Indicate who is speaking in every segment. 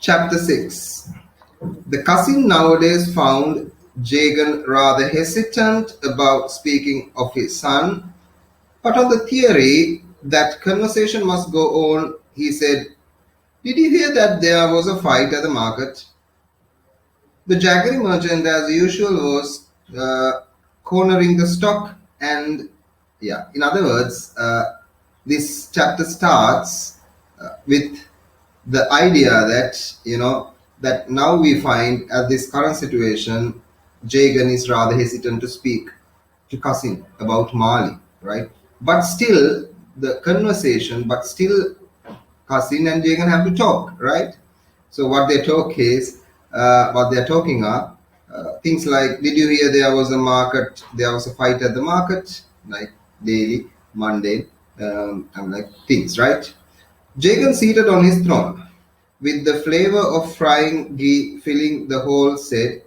Speaker 1: Chapter 6. The cousin nowadays found Jagan rather hesitant about speaking of his son, but on the theory that conversation must go on, he said, "Did you hear that there was a fight at the market?" The jaggery merchant, as usual, was cornering the stock, and in other words, this chapter starts with the idea that that now we find at this current situation, Jagan is rather hesitant to speak to Kasim about Mali, right? But still, the conversation, but still, Kasim and Jagan have to talk, right? So what they're talking are things like, did you hear there was a market, there was a fight at the market, like daily, Monday, and like things, right? Jagan seated on his throne, with the flavor of frying ghee filling the whole, said,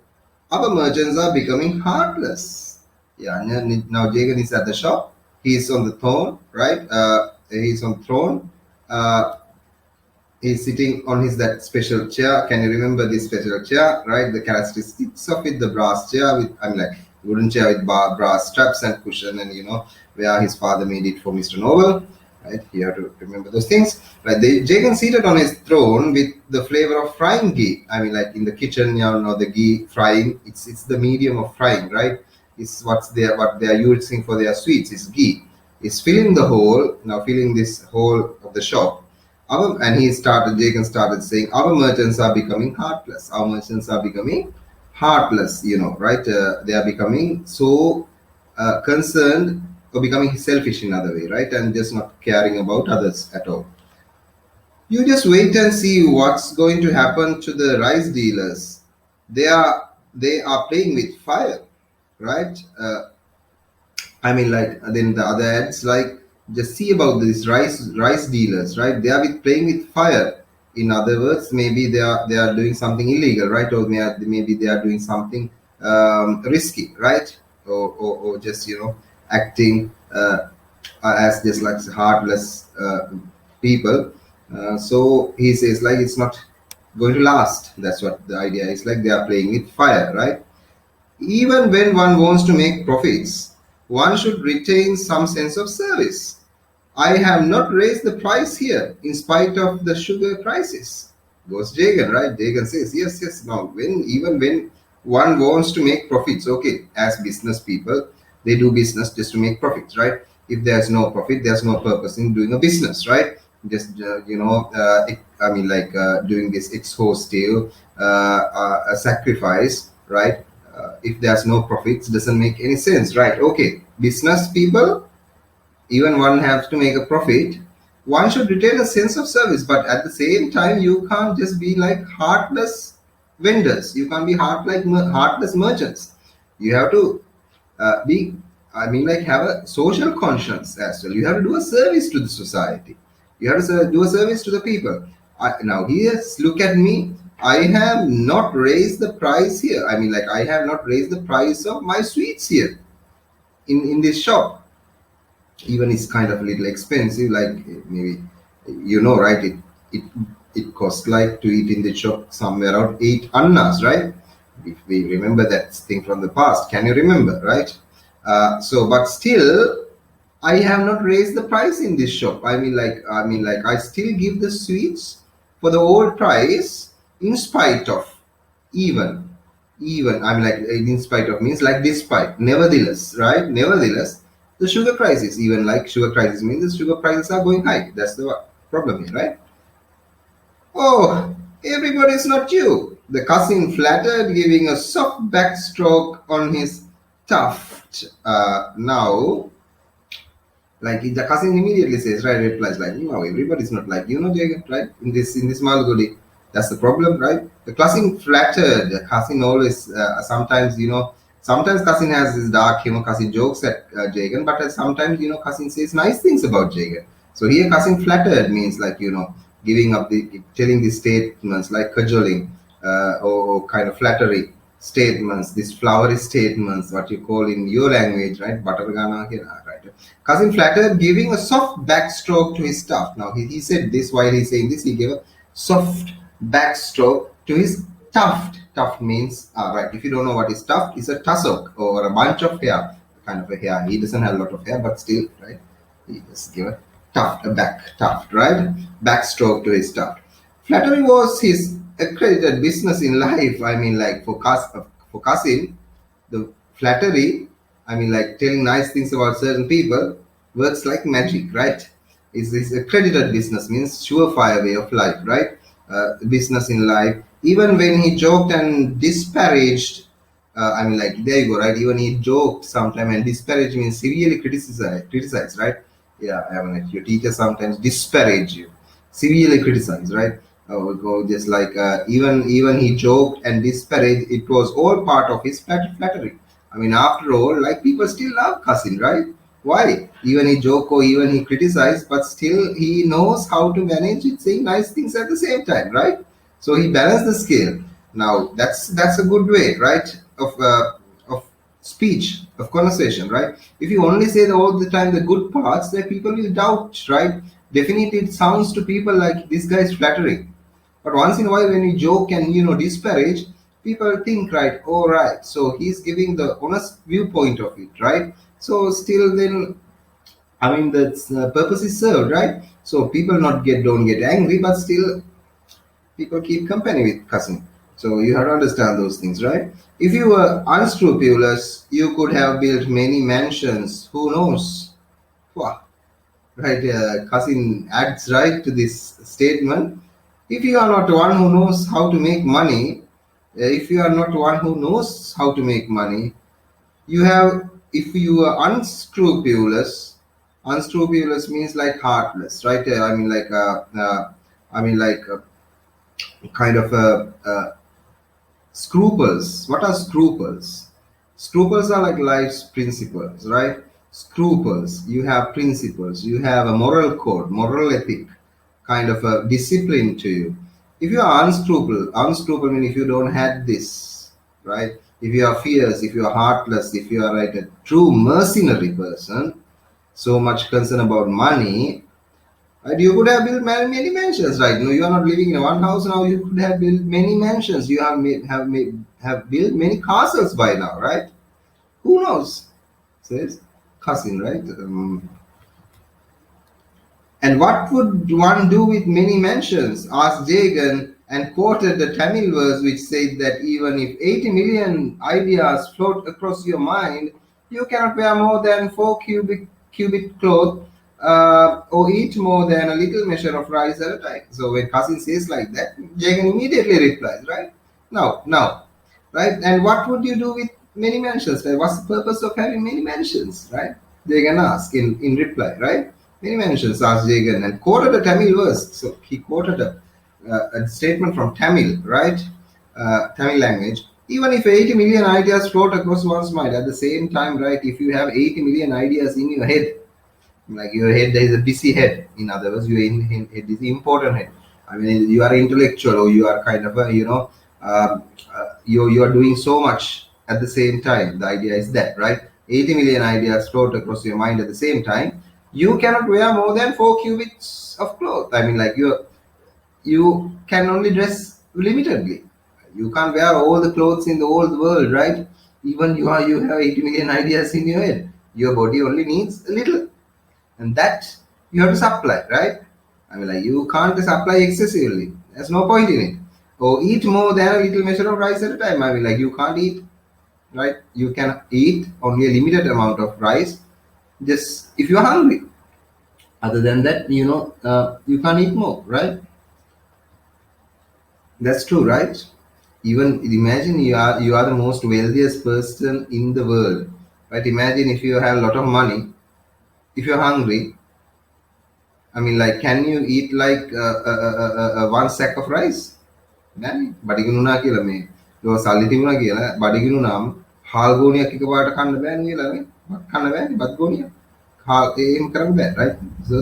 Speaker 1: "Our merchants are becoming heartless." Yeah, now Jagan is at the shop. He's on the throne, right? He's on throne. Uh, he's sitting on his that special chair. Can you remember this special chair, right? The characteristics of it, the brass chair with, I mean, like wooden chair with brass straps and cushion, and where his father made it for Mr. Noble. Right, you have to remember those things. Right, Jagan seated on his throne with the flavor of frying ghee. I mean, like in the kitchen, the ghee frying. It's the medium of frying, right? It's what they are using for their sweets is ghee. It's filling the whole now, filling this whole of the shop. Jagan started saying, "Our merchants are becoming heartless. Our merchants are becoming heartless. Right? They are becoming so concerned or becoming selfish in other way, right? And just not caring about others at all. You just wait and see what's going to happen to the rice dealers. They are playing with fire, right? I mean, like then the other ads, like just see about these rice dealers, right? They are playing with fire. In other words, maybe they are doing something illegal, right? Or maybe they are doing something risky, right? Or just acting as just like heartless people. So he says like it's not going to last. That's what the idea is. Like they are playing with fire, right? Even when one wants to make profits, one should retain some sense of service. I have not raised the price here in spite of the sugar crisis. Goes Jagan, right? Jagan says, yes, yes. Now, even when one wants to make profits, okay, as business people, they do business just to make profits, right? If there's no profit, there's no purpose in doing a business, right? Just I mean, like doing this exhaustive a sacrifice, right? If there's no profits, doesn't make any sense, right? Okay, business people, even one has to make a profit, one should retain a sense of service, but at the same time you can't just be like heartless vendors, you can't be heartless merchants. You have to be, I mean, like have a social conscience as well. You have to do a service to the society, you have to do a service to the people. Now here's, look at me, I have not raised the price here. I mean, like I have not raised the price of my sweets here in this shop. Even it's kind of a little expensive, like maybe right, it it costs like to eat in the shop somewhere around 8 annas, right? If we remember that thing from the past, can you remember, right? So but still I have not raised the price in this shop. I mean like I still give the sweets for the old price, in spite of, even I mean, like in spite of means like despite, nevertheless, right? Nevertheless, the sugar crisis, even like sugar crisis means the sugar prices are going high. That's the problem here, right? Oh, everybody's not you. The cousin flattered, giving a soft backstroke on his tuft. Now, like the cousin immediately says, right? Replies like, no, everybody's not like Jagan, right? In this Malgudi, that's the problem, right? The cousin flattered. The cousin always sometimes sometimes cousin has this dark humor. Cousin jokes at Jagan, but sometimes cousin says nice things about Jagan. So here cousin flattered means like giving up the telling the statements like cajoling or kind of flattery statements, these flowery statements, what you call in your language, right? Buttergana here, right? Cousin flattered, giving a soft backstroke to his staff. Now he said this while he's saying this, he gave a soft backstroke to his tuft. Tuft means, right, if you don't know what is tuft, it's a tussock or a bunch of hair, kind of a hair. He doesn't have a lot of hair, but still, right, he just give a tuft, a back tuft, right? Backstroke to his tuft. Flattery was his accredited business in life. I mean, like for Kasim, the flattery, I mean, like telling nice things about certain people, works like magic, right? Is accredited business, means surefire way of life, right? Business in life. Even when he joked and disparaged, I mean, like there you go, right? Even he joked sometime, and disparage means severely criticize, right? Yeah, I mean, like your teacher sometimes disparage you, severely criticize, right? Go just like even he joked and disparaged. It was all part of his flattery. I mean, after all, like people still love Kasim, right? Why? Even he joke or even he criticize, but still he knows how to manage it, saying nice things at the same time, right? So he balanced the scale. Now that's a good way, right? Of speech, of conversation, right? If you only say all the time the good parts, then people will doubt, right? Definitely, it sounds to people like this guy is flattering. But once in a while, when you joke and disparage, people think, right, all right, so he's giving the honest viewpoint of it, right? So still, then I mean, the purpose is served, right? So people not get don't get angry, but still people keep company with cousin. So you have to understand those things, right? If you were unscrupulous, you could have built many mansions. Who knows? Wow. Right, cousin adds right to this statement. If you are not one who knows how to make money, if you are not one who knows how to make money, you have, if you are unscrupulous, unscrupulous means like heartless, right? I mean like kind of scruples. What are scruples? Scruples are like life's principles, right? Scruples. You have principles. You have a moral code, moral ethic, kind of a discipline to you. If you are unscruple means if you don't have this, right? If you are fierce, if you are heartless, if you are like a true mercenary person, so much concern about money, right? You could have built many mansions, right? No, you are not living in one house now. You could have built many mansions. You have built many castles by now, right? Who knows? Says cousin, right? And what would one do with many mansions? Asked Jagan and quoted the Tamil verse which said that even if 80 million ideas float across your mind, you cannot wear more than 4 cubic cloth or eat more than a little measure of rice at a time. So when Cousin says like that, Jagan immediately replies, right? Now, right? And what would you do with many mansions? Right? What's the purpose of having many mansions, right? Jagan asked in reply, right? Many mentions asked Jagan and quoted a Tamil verse. So he quoted a statement from Tamil, right? Tamil language. Even if 80 million ideas float across one's mind at the same time, right? If you have 80 million ideas in your head, like your head is a busy head. In other words, your head is important head. I mean, you are intellectual or you are kind of a, you are doing so much at the same time. The idea is that, right? 80 million ideas float across your mind at the same time. You cannot wear more than 4 cubits of clothes. I mean, like you can only dress limitedly. You can't wear all the clothes in the whole world, right? Even you have 80 million ideas in your head. Your body only needs a little, and that you have to supply, right? I mean, like you can't supply excessively. There's no point in it. Or eat more than a little measure of rice at a time. I mean, like you can't eat, right? You can eat only a limited amount of rice, just if you're hungry. Other than that, you can't eat more, right? That's true, right? Even imagine you are the most wealthiest person in the world, right? Imagine if you have a lot of money, if you're hungry, I mean, like, can you eat like one sack of rice? නෑනේ බඩගිනි වුණා කියලා මේ ඒක සල්ලි තිබුණා කියලා බඩගිනි වුණාම හාල් ගෝනියක් එකපාරට කන්න බෑනේ කියලා නේ බත් කන්න බෑනේ බත් ගෝනියක් හාල් එහෙම කරන්න බෑ right so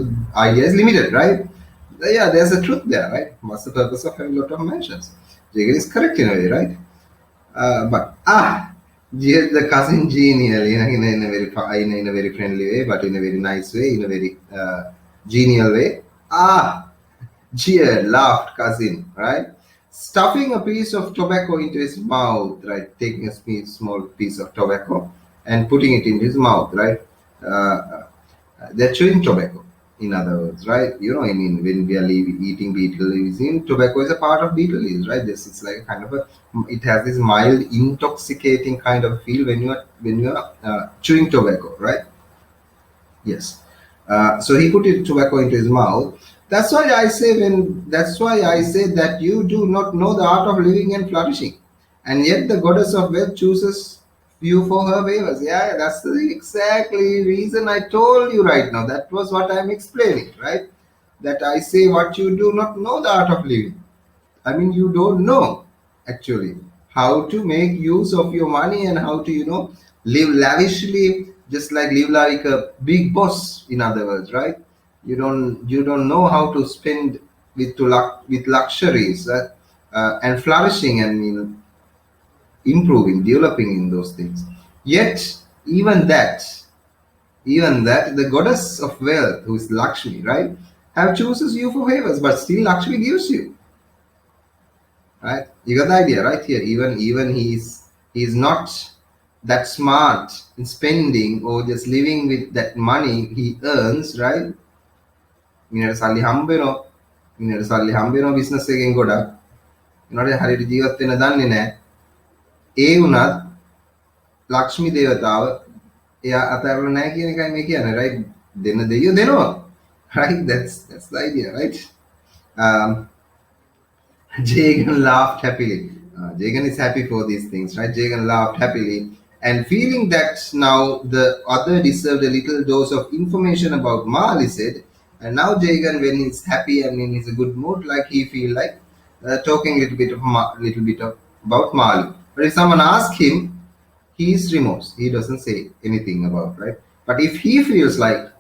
Speaker 1: idea is limited right yeah there's a truth there right what's the purpose of having a lot of mentions Jagan is correct in a way right but the cousin genial in a very in a very friendly way but in a very nice way in a very genial way jeered laughed cousin right stuffing a piece of tobacco into his mouth, right? Taking a small piece of tobacco and putting it in his mouth, right? They're chewing tobacco, in other words, right? When we are eating betel leaves, tobacco is a part of betel leaves, right? This is like kind of it has this mild, intoxicating kind of feel when you are chewing tobacco, right? Yes. So he put it tobacco into his mouth. That's why I say that you do not know the art of living and flourishing, and yet the goddess of wealth chooses you for her favors. Yeah, that's the exactly reason I told you right now. That was what I'm explaining, right? That I say what you do not know the art of living. I mean, you don't know actually how to make use of your money and how to, live lavishly, just like live like a big boss. In other words, right? You don't know how to spend with luxuries and flourishing and improving, developing in those things. Yet, even that, the goddess of wealth, who is Lakshmi, right, have chooses you for favors, but still Lakshmi gives you. Right, you got the idea right here. Even he's not that smart in spending or just living with that money he earns, right? මිනිහට සල්ලි හම්බ වෙනවා. මිනිහට සල්ලි හම්බ වෙනවා business එකෙන් ගොඩක්. මිනිහට හරියට ජීවත් වෙන්න දන්නේ නැහැ. ඒ වුණත් ලක්ෂ්මී දේවතාව එයා අතහැරලා නැහැ කියන එකයි මේ කියන්නේ, right? දෙන්න දෙයියෝ දෙනවා. Right? That's the idea, right? Um, Jagan laughed happily. Jagan is happy for these things, right? Jagan laughed happily and feeling that now the other deserved a little dose of information about Mali, said, and now Jagan, when he's happy and in his good mood, like he feel like talking a little bit of about Mali. But if someone asks him, he is remorse. He doesn't say anything about, right? But if he feels like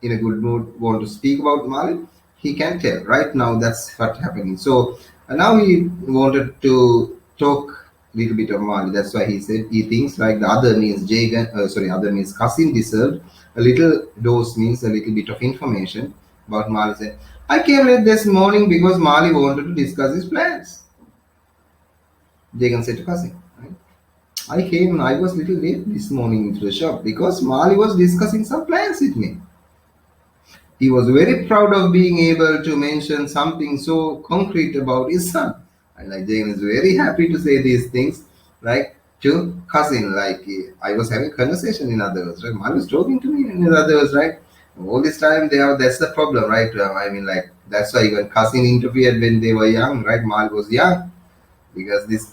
Speaker 1: in a good mood want to speak about Mali, he can tell. Right now, that's what's happening. So now he wanted to talk a little bit of Mali. That's why he said he thinks like the other means other means Qasim deserved a little dose, means a little bit of information about Mali. Said, I came late this morning because Mali wanted to discuss his plans. Jagan said to Qasim, right? I was little late this morning into the shop because Mali was discussing some plans with me. He was very proud of being able to mention something so concrete about his son. And like Jagan is very happy to say these things, right? To Qasim, like I was having conversation, in other words, right? Mali was talking to me, in other words, right? All this time that's the problem, right? That's why even Qasim interfered when they were young, right? Mali was young because there's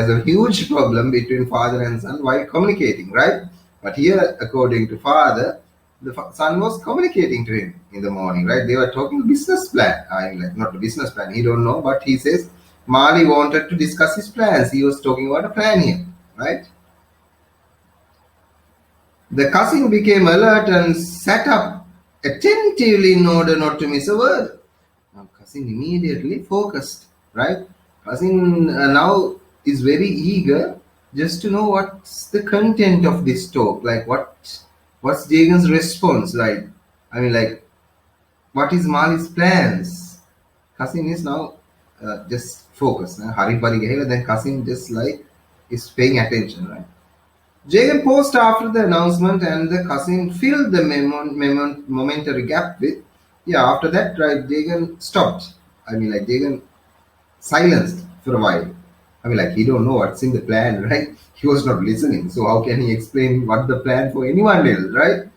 Speaker 1: a huge problem between father and son while communicating, right? But here, according to father, the son was communicating to him in the morning, right? They were talking business plan. Not a business plan. He don't know, but he says Mali wanted to discuss his plans. He was talking about a plan here, right? The cousin became alert and sat up attentively in order not to miss a word. Now, cousin immediately focused, right? Cousin now is very eager just to know what's the content of this talk, like what's Jagan's response, like what is Mali's plans. Qasim is now just focused. Hari Pari Gehela, then Qasim just is paying attention, right? Jagan paused after the announcement and the Qasim filled the momentary gap with, after that, right, Jagan stopped. Jagan silenced for a while. He don't know what's in the plan, right? He was not listening. So how can he explain what the plan for anyone else, right?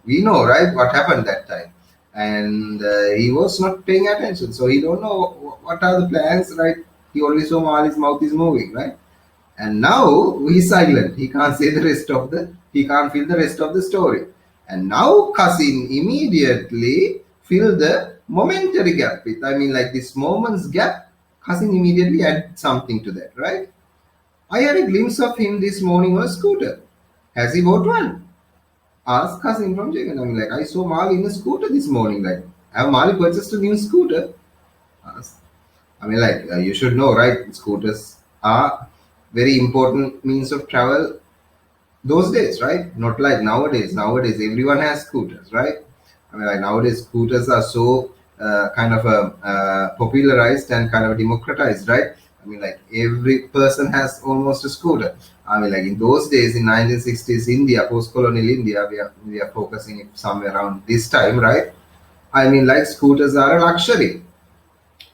Speaker 1: We know, right, what happened that time. And he was not paying attention. So he don't know what are the plans, right? He only saw Mali's mouth is moving, right? And now he's silent. He can't feel the rest of the story. And now Qasim immediately filled the momentary gap with, this moment's gap. Qasim immediately added something to that, right? I had a glimpse of him this morning on a scooter. Has he bought one? Asked Qasim from Jagan. I saw Mali in a scooter this morning. Have Mali purchased a new scooter? Asked. You should know, right? Scooters are very important means of travel those days, right? Not like nowadays. Nowadays, everyone has scooters, right? Nowadays, scooters are so kind of popularized and kind of democratized, right? I mean, like every person has almost a scooter. I mean, like in those days, in 1960s India, post-colonial India, we are focusing it somewhere around this time, right? I mean, like scooters are a luxury.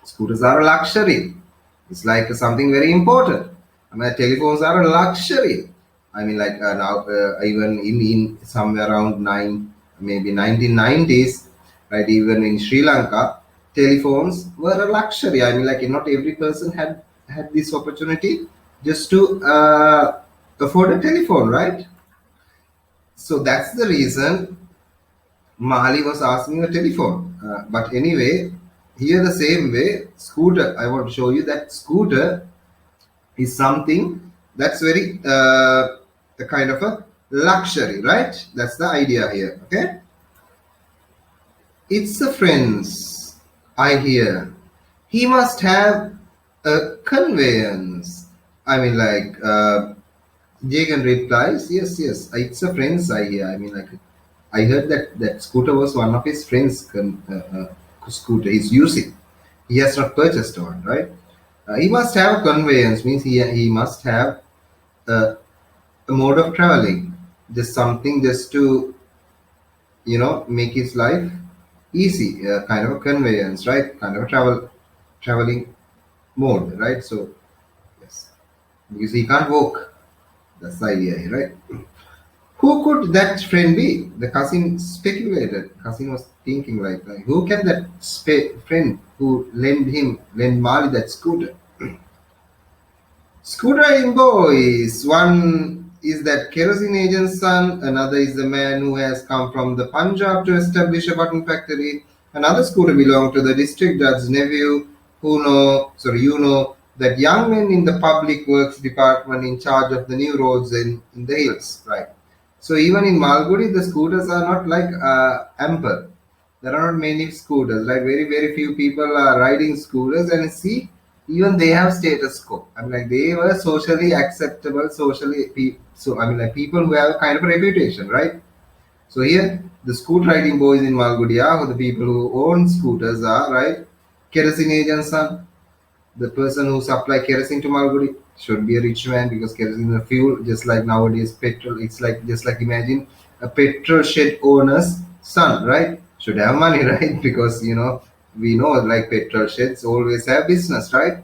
Speaker 1: Scooters are a luxury. It's like something very important. I mean, telephones are a luxury. I mean, like now, even in somewhere around maybe 1990s, right? Even in Sri Lanka, telephones were a luxury. I mean, like not every person had this opportunity just to afford a telephone, right? So that's the reason Mali was asking a telephone. But anyway, here the same way, scooter. I want to show you that scooter is something that's very a kind of a luxury, right? That's the idea here. Okay, it's a friends. I hear he must have a conveyance. I mean, like Jagan replies, yes, yes, it's a friend's I hear. I mean, like I heard that scooter was one of his friends' scooter he's using. He has not purchased one, right? He must have conveyance, means he must have a mode of traveling, just something just to make his life easy, kind of a conveyance, right? Kind of a traveling mode, right? So yes, because he can't walk. That's the idea here, right? Who could that friend be? The cousin speculated. Cousin was thinking like who can that friend who lend Mali that scooter? Scooter riding boys. One is that kerosene agent's son. Another is the man who has come from the Punjab to establish a button factory. Another scooter belonged to the district judge's nephew, you know that young men in the public works department in charge of the new roads in the hills, right? So even in Malgudi, the scooters are not like ample. There are not many scooters, right? Very, very few people are riding scooters, and see, even they have status quo. I mean, like they were socially acceptable, so I mean, like people who have a kind of a reputation, right? So here, the scooter riding boys in Malgudia, who the people who own scooters are, right? Kerosene agents son, the person who supply kerosene to Malgudi should be a rich man because kerosene is a fuel, just like nowadays petrol. It's like just like imagine a petrol shed owner's son, right? Should have money, right? Because we know like petrol sheds always have business, right?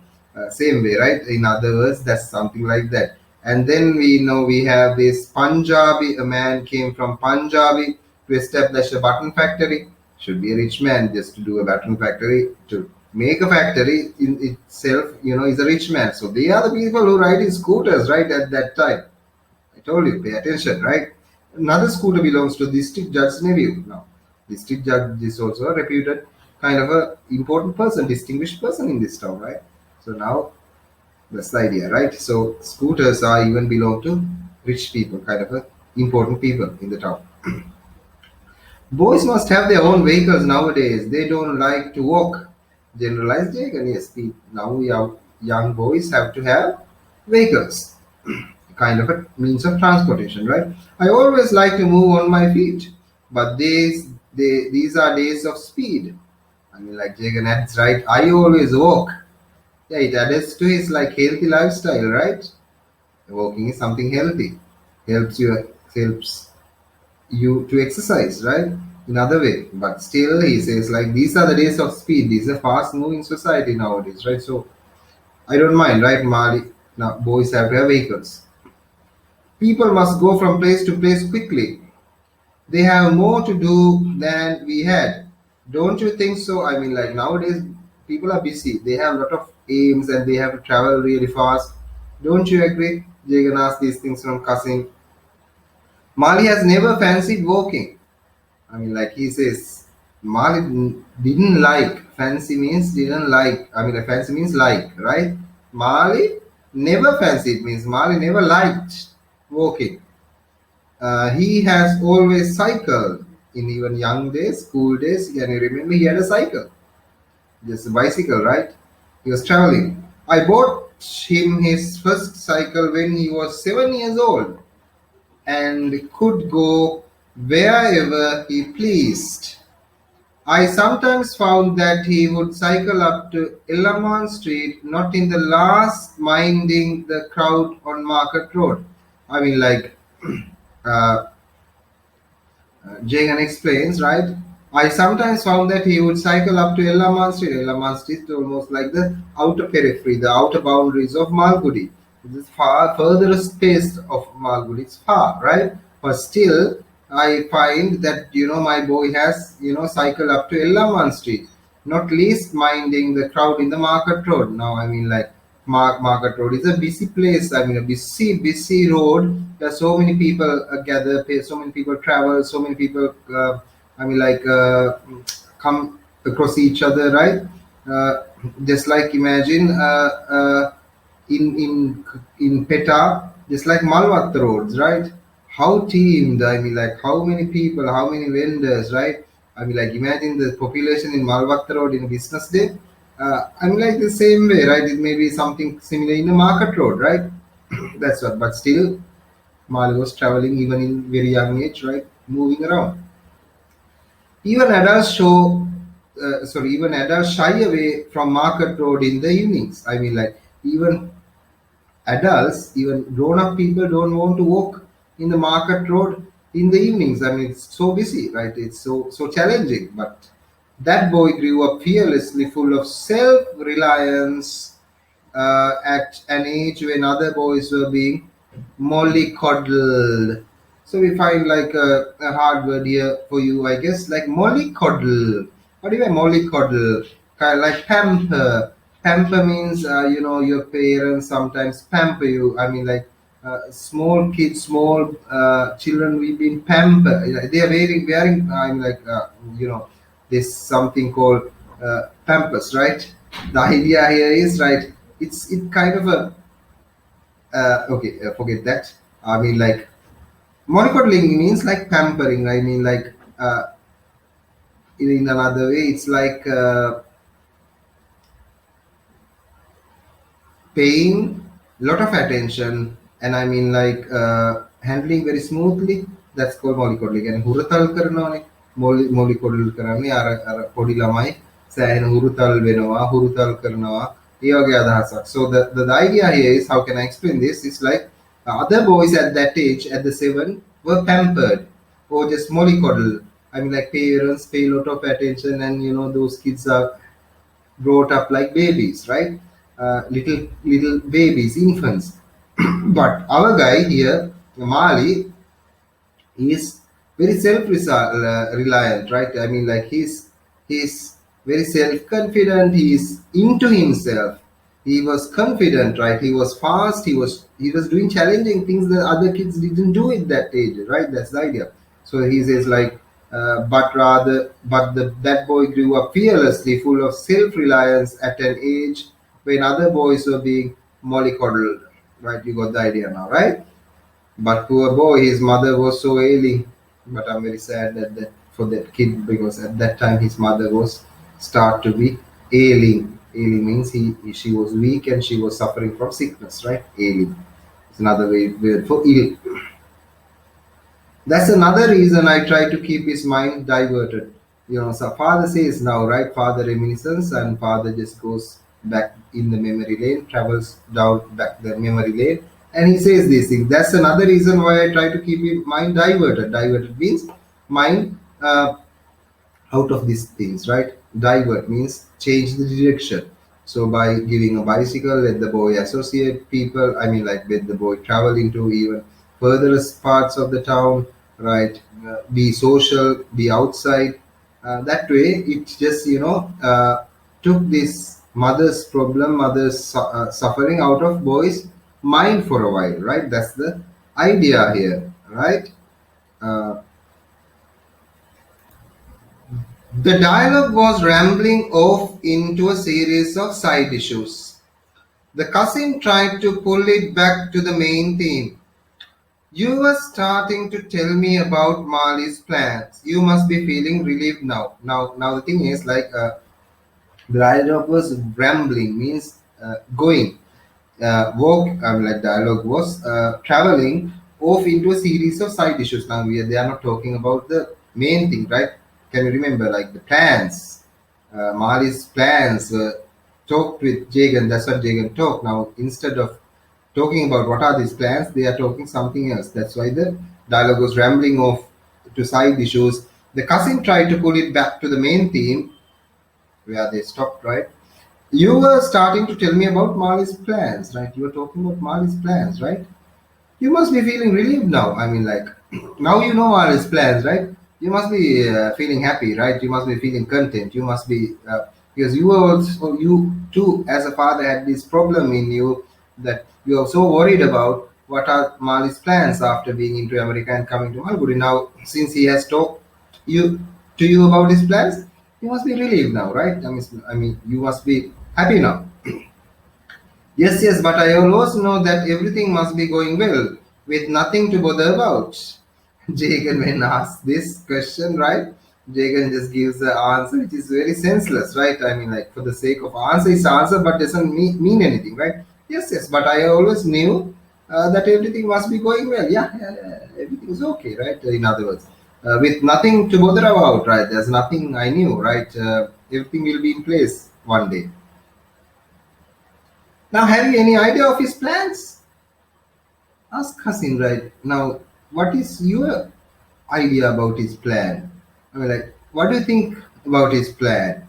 Speaker 1: Same way, right? In other words, that's something like that. And then we know we have this Punjabi. A man came from Punjabi to establish a button factory. Should be a rich man just to do a button factory. To make a factory in itself, is a rich man. So they are the people who ride in scooters, right? At that time, I told you, pay attention, right? Another scooter belongs to district judge's nephew. Now, district judge is also a reputed kind of a important person, distinguished person in this town, right? So now that's the idea, right? So scooters are even belong to rich people, kind of a important people in the town. Boys must have their own vehicles nowadays. They don't like to walk. Generalized Jagan, yes. Now we have young boys have to have vehicles, kind of a means of transportation, right? I always like to move on my feet, but these are days of speed. I mean, like Jagan adds, right? I always walk. Yeah, it adds to his like healthy lifestyle, right? Walking is something healthy, helps you to exercise, right? In other way. But still he says like these are the days of speed. This is a fast moving society nowadays, right? So I don't mind, right? Mali now boys have to have vehicles. People must go from place to place quickly. They have more to do than we had. Don't you think so? I mean, like nowadays people are busy. They have a lot of aims and they have to travel really fast. Don't you agree? Jagan asked these things from Kasim. Mali has never fancied walking. I mean, like he says, Mali didn't like. Fancy means didn't like. I mean, fancy means like, right? Mali never fancied means Mali never liked walking. He has always cycled in even young days, school days. Can you remember he had a cycle, just a bicycle, right? He was traveling. I bought him his first cycle when he was 7 years old and could go wherever he pleased. I sometimes found that he would cycle up to Illaman Street, not in the last minding the crowd on Market Road. I mean, like, uh, Jagan explains, right? I sometimes found that he would cycle up to Ellaman Street. Ellaman Street is almost like the outer periphery, the outer boundaries of Malgudi. It is far further space of Malgudi. It's far, right? But still, I find that my boy has cycle up to Ellaman Street, not least minding the crowd in the Market Road. Now, I mean, like Market Road is a busy place. I mean, a busy road. There are so many people gather, so many people travel, so many people. I mean, like come across each other, right? Uh, just like imagine in Peta, just like Malvat roads, right? How teamed, I mean, like how many people, how many vendors, right? I mean, like imagine the population in Malvat road in a business day. I mean, like the same way, right? It may be something similar in a market road, right? That's what, but still, Mal was traveling even in very young age, right? Moving around. Even adults even adults shy away from Market Road in the evenings. I mean, like even adults, even grown-up people don't want to walk in the Market Road in the evenings. I mean, it's so busy, right? It's so challenging. But that boy grew up fearlessly, full of self-reliance at an age when other boys were being mollycoddled. So we find like a hard word here for you, I guess, like mollycoddle. What do you mean mollycoddle? Kind of like pamper. Pamper means your parents sometimes pamper you. I mean like small kids, small children. We've been pampered. They are wearing. I'm like this something called pampers, right? The idea here is right. It kind of a okay. Forget that. I mean like mollycoddling means like pampering. I mean like in another way, it's like paying lot of attention, and I mean like handling very smoothly. That's called mollycoddling. And හුරතල් කරනවානේ mollycoddle කරන්නේ අර පොඩි ළමයි සෑහෙන හුරුතල් වෙනවා හුරුතල් කරනවා ඒ වගේ අදහසක්. So the idea here is, how can I explain this? It's like other boys at that age, at the 7, were pampered or just mollycoddle. I mean like parents pay a lot of attention, and those kids are brought up like babies, right? Little babies, infants. But our guy here, Mali, is very self-reliant, right? I mean, like he's very self-confident. He's into himself. He was confident, right? He was fast. He was doing challenging things that other kids didn't do at that age, right? That's the idea. So he says like, that boy grew up fearlessly, full of self-reliance at an age when other boys were being mollycoddled. Right? You got the idea now, right? But poor boy, his mother was so ailing. But I'm very sad for that kid, because at that time his mother was start to be ailing. Ailing means she was weak and she was suffering from sickness, right? Ailing. It's another word for ill. That's another reason I try to keep his mind diverted. So father says now, right? Father reminiscence, and father just goes back in the memory lane, travels down back the memory lane, and he says these things. That's another reason why I try to keep his mind diverted. Diverted means mind out of these things, right? Divert means change the direction. So by giving a bicycle, let the boy associate people. I mean, like let the boy travel into even further parts of the town, right? Be social, be outside. That way, it just took this mother's problem, mother's suffering out of boy's mind for a while, right? That's the idea here, right? Uh, The dialogue was rambling off into a series of side issues. The cousin tried to pull it back to the main theme. You were starting to tell me about Mali's plans. You must be feeling relieved now. Now the thing is like the dialogue was rambling, means going. Walk, like dialogue was traveling off into a series of side issues. Now they are not talking about the main thing, right? Can you remember, like the plans? Mali's plans talked with Jagan. That's what Jagan talked. Now, instead of talking about what are these plans, they are talking something else. That's why the dialogue was rambling off to side issues. The cousin tried to pull it back to the main theme where they stopped, right? You were starting to tell me about Mali's plans, right? You were talking about Mali's plans, right? You must be feeling relieved now. I mean, like, now you know all his plans, right? You must be feeling happy, right? You must be feeling content. You must be, because you also, you too, as a father, had this problem in you that you are so worried about what are Mali's plans after being into America and coming to Malgudi. Now, since he has talked you to you about his plans, you must be relieved now, right? I mean, you must be happy now. Yes, yes, but I always know that everything must be going well with nothing to bother about. Jagan, when asked this question, right? Jagan just gives the answer which is very senseless, right? I mean, like, for the sake of answer, it's answer but doesn't mean anything, right? Yes, yes, but I always knew that everything must be going well. Yeah, yeah, yeah, everything is okay, right? In other words, with nothing to bother about, right? There's nothing I knew, right? Everything will be in place one day. Now, have you any idea of his plans? Ask Hasim right now. What is your idea about his plan? I mean, like, what do you think about his plan?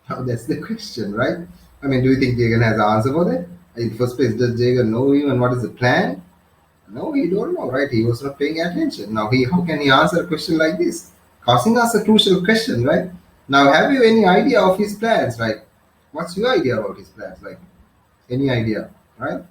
Speaker 1: Now, that's the question, right? I mean, do you think Jagan has an answer for that? In the first place, does Jagan know even what is the plan? No, he don't know, right? He was not paying attention. Now, how can he answer a question like this? Causing us a crucial question, right? Now, have you any idea of his plans, right? What's your idea about his plans? Like, any idea, right?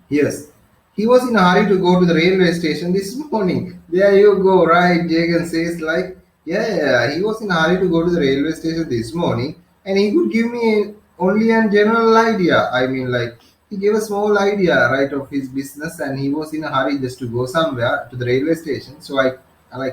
Speaker 1: Yes. He was in a hurry to go to the railway station this morning. There you go, right? Jagan says, like, yeah, he was in a hurry to go to the railway station this morning, and he could give me only a general idea. I mean, like, he gave a small idea, right, of his business, and he was in a hurry just to go somewhere to the railway station. So like,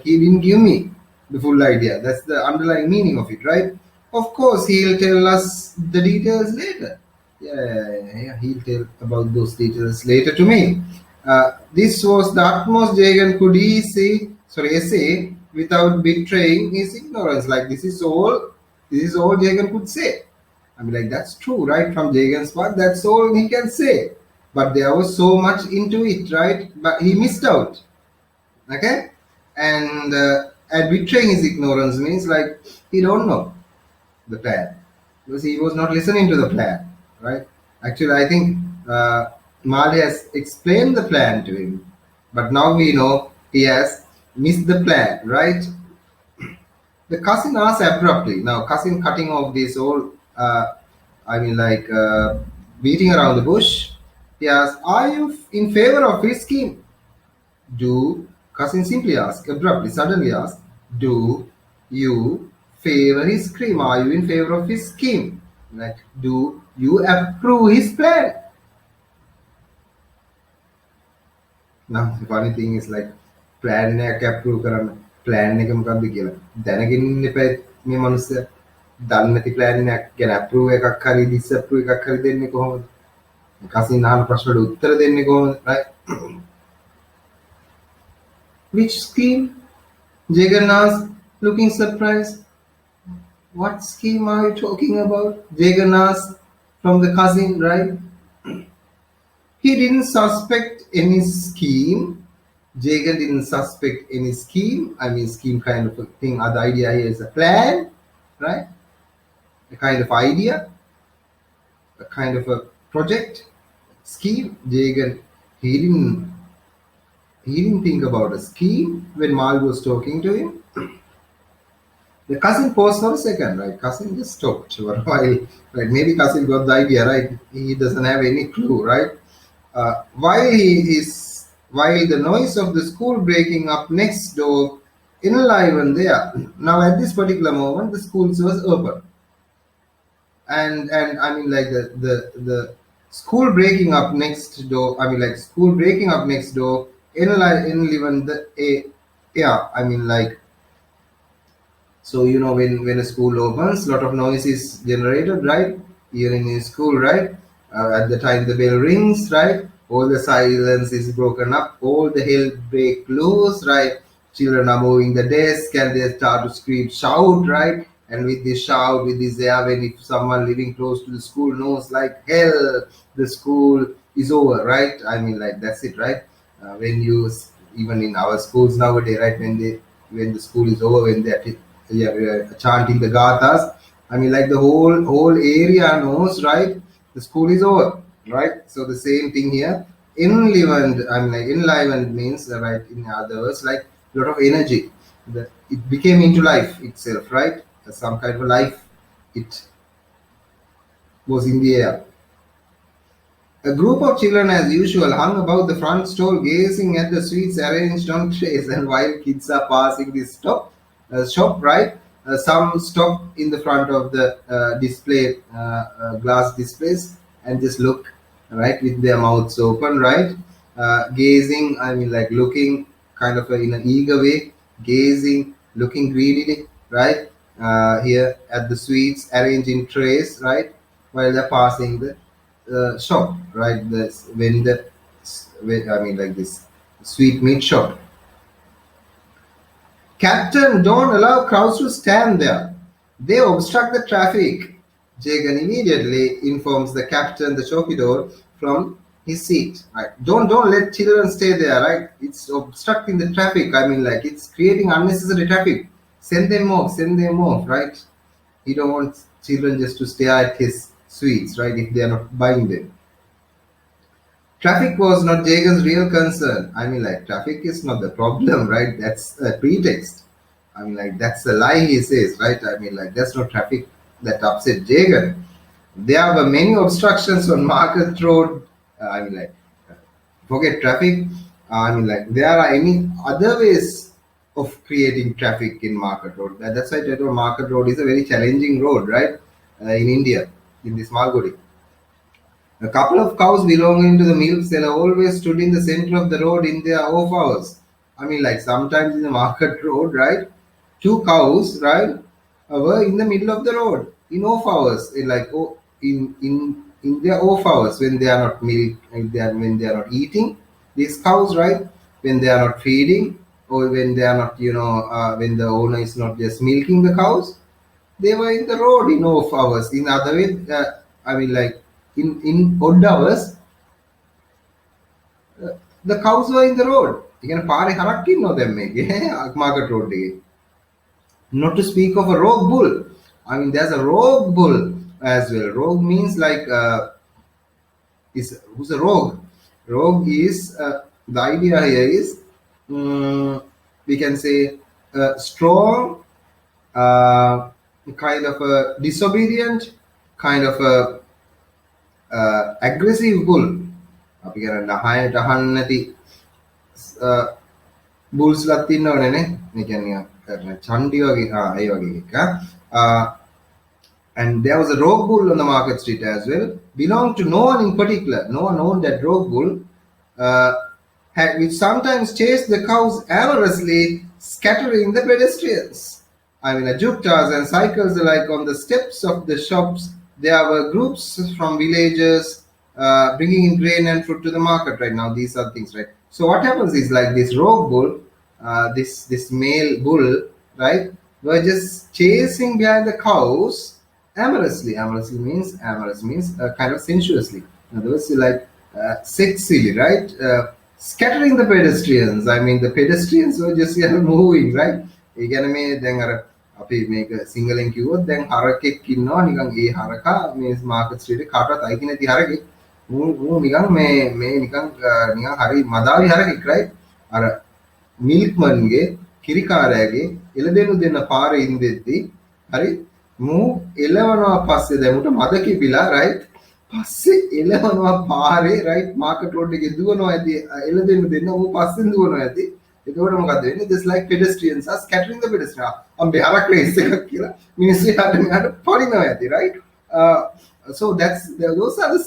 Speaker 1: he didn't give me the full idea. That's the underlying meaning of it, right? Of course, he'll tell us the details later. Yeah, he'll tell about those details later to me. This was the utmost Jagan could essay without betraying his ignorance. Like, this is all Jagan could say. I mean, like, that's true, right? From Jagan's part, that's all he can say. But there was so much into it, right? But he missed out. Okay, and betraying his ignorance means, like, he don't know the plan because he was not listening to the plan, right? Actually, I think Mali has explained the plan to him, but now we know he has missed the plan, right? The cousin asks abruptly. Now, cousin cutting off this whole, I mean, like, beating around the bush. He asks, "Are you in favor of his scheme?" Do Cousin simply ask, abruptly, suddenly ask, do you favor his scheme? Are you in favor of his scheme? Like, do you approve his plan? Now, the funny thing is, like, plan එක approve කරන්න plan එක මොකක්ද කියලා දැනගෙන ඉන්න එපා මේ මිනිස්සයා දන්නේ නැති plan එකක් ගැන approve එකක් හරි disapprove එකක් හරි දෙන්නේ කොහොමද? කසින් අහන ප්‍රශ්නවලට උත්තර දෙන්නේ කොහොමද? Right? Which scheme? Jagan asked, looking surprised. What scheme are you talking about? Jagan asked from the cousin, right? He didn't suspect any scheme. Jagan didn't suspect any scheme. I mean, scheme kind of a thing. The idea here is a plan, right? A kind of idea, a kind of a project, scheme. Jagan, he didn't he didn't think about a scheme when Mal was talking to him. The cousin paused for a second, right? Cousin just stopped for a while, right? Maybe cousin got the idea, right? He doesn't have any clue, right? While the noise of the school breaking up next door enlivened there. Now, at this particular moment, the school was open, and I mean, like, the school breaking up next door. I mean, like, school breaking up next door enlivened the yeah. I mean, like, so, when a school opens, a lot of noise is generated, right? Even in school, right? At the time the bell rings, right? All the silence is broken up, all the hell break loose, right? children are moving the desk and they start to scream, shout, right? And with this shout, with this air, when if someone living close to the school knows like hell, the school is over, right? I mean, like that's it, right? When you even in our schools nowadays, right? When the school is over, when they're yeah, we are chanting the gathas. I mean, like the whole area knows, right? The school is over, right? So the same thing here. Enlivened, I mean, like enlivened means, right? In other words, like a lot of energy. It became into life itself, right? Some kind of life. It was in the air. A group of children, as usual, hung about the front stall, gazing at the sweets arranged on trays. And while kids are passing this shop, right? Some stop in the front of the display, glass displays, and just look, right, with their mouths open, right? Gazing, I mean, like looking, kind of in an eager way, gazing, looking greedily, right? Here at the sweets arranged in trays, right? While they're passing the shop, right? I mean, like this sweet meat shop. Captain, don't allow crowds to stand there. They obstruct the traffic. Jagan immediately informs the captain, the chowkidor, from his seat. Right? Don't let children stay there. Right? It's obstructing the traffic. I mean, like it's creating unnecessary traffic. Send them off. Send them off. Right? He don't want children just to stare at his sweets. Right? If they are not buying them. Traffic was not Jagan's real concern. I mean, like, traffic is not the problem, right? That's a pretext. I mean, like, that's a lie he says, right? I mean, like, that's not traffic that upset Jagan. There were many obstructions on Market Road. I mean, like, forget traffic. I mean, like, there are any other ways of creating traffic in Market Road. That's why I told Market Road is a very challenging road, right? In India, in this Malgudi. A couple of cows belonging to the milk seller always stood in the center of the road in their off hours. I mean, like sometimes in the market road, right? Two cows, right, were in the middle of the road in off hours, in their off hours when they are not milk, when they are not eating. These cows, right, when they are not feeding, or when they are not, when the owner is not just milking the cows, they were in the road in off hours. In other way, I mean, like in odd hours, the cows were in the road. ඉගෙන පාරේ හරක් ඉන්නව දැන් මේකේ market road එකේ. Not to speak of a rogue bull. I mean, there's a rogue bull as well. Rogue means like who's a rogue? Rogue is the idea here is we can say strong, kind of a disobedient, kind of a aggressive bull. අපි කරන්නේ නහයට අහන්න නැති bulls ලත් ඉන්නවනේ නේ. මේ කියන්නේ කරන චණ්ඩි වගේ ඒ වගේ එක. And there was a rogue bull on the market street as well. Belonged to no one in particular. No one owned that rogue bull. Which sometimes chased the cows amorously, scattering the pedestrians. I mean, juktas and cycles alike on the steps of the shops. There were groups from villages bringing in grain and fruit to the market right now. These are things, right? So what happens is like this rogue bull, this male bull, right, were just chasing behind the cows amorously. Amorous means kind of sensuously. In other words, like sexily, right? Scattering the pedestrians. I mean, the pedestrians were just moving, right? ඒ කියන්නේ මේ දැන් අර අපි මේක සිංහලෙන් කිව්වොත් දැන් හරකෙක් ඉන්නවා නිකන් ඒ හරකා මේ මාකට් ස්ට්‍රීට් එකේ කාටවත් අයිති නැති හරකෙක් මූ නිකන් මේ නිකන් හරි මදාවි හරකෙක් right අර මිල්ක්මන්ගේ කිරිකාරයාගේ එළදෙනු දෙන්න පාරේ ඉඳෙද්දි හරි මූ එළවනවා පස්සේ දැන් උට මද කිපිලා right පස්සේ එළවනවා පාරේ right මාකට් රෝඩ් එකේ දුවනවා ඇති එළදෙනු දෙන්න මූ පස්සෙන් දුවනවා ඇති එතකොට මොකද වෙන්නේ just like pedestrians are scattering the pedestrians අම්බේ හරක් රේස් එකක් කියලා මිනිස්සු යට මෙහාට පනිනවා ඇති right so those are the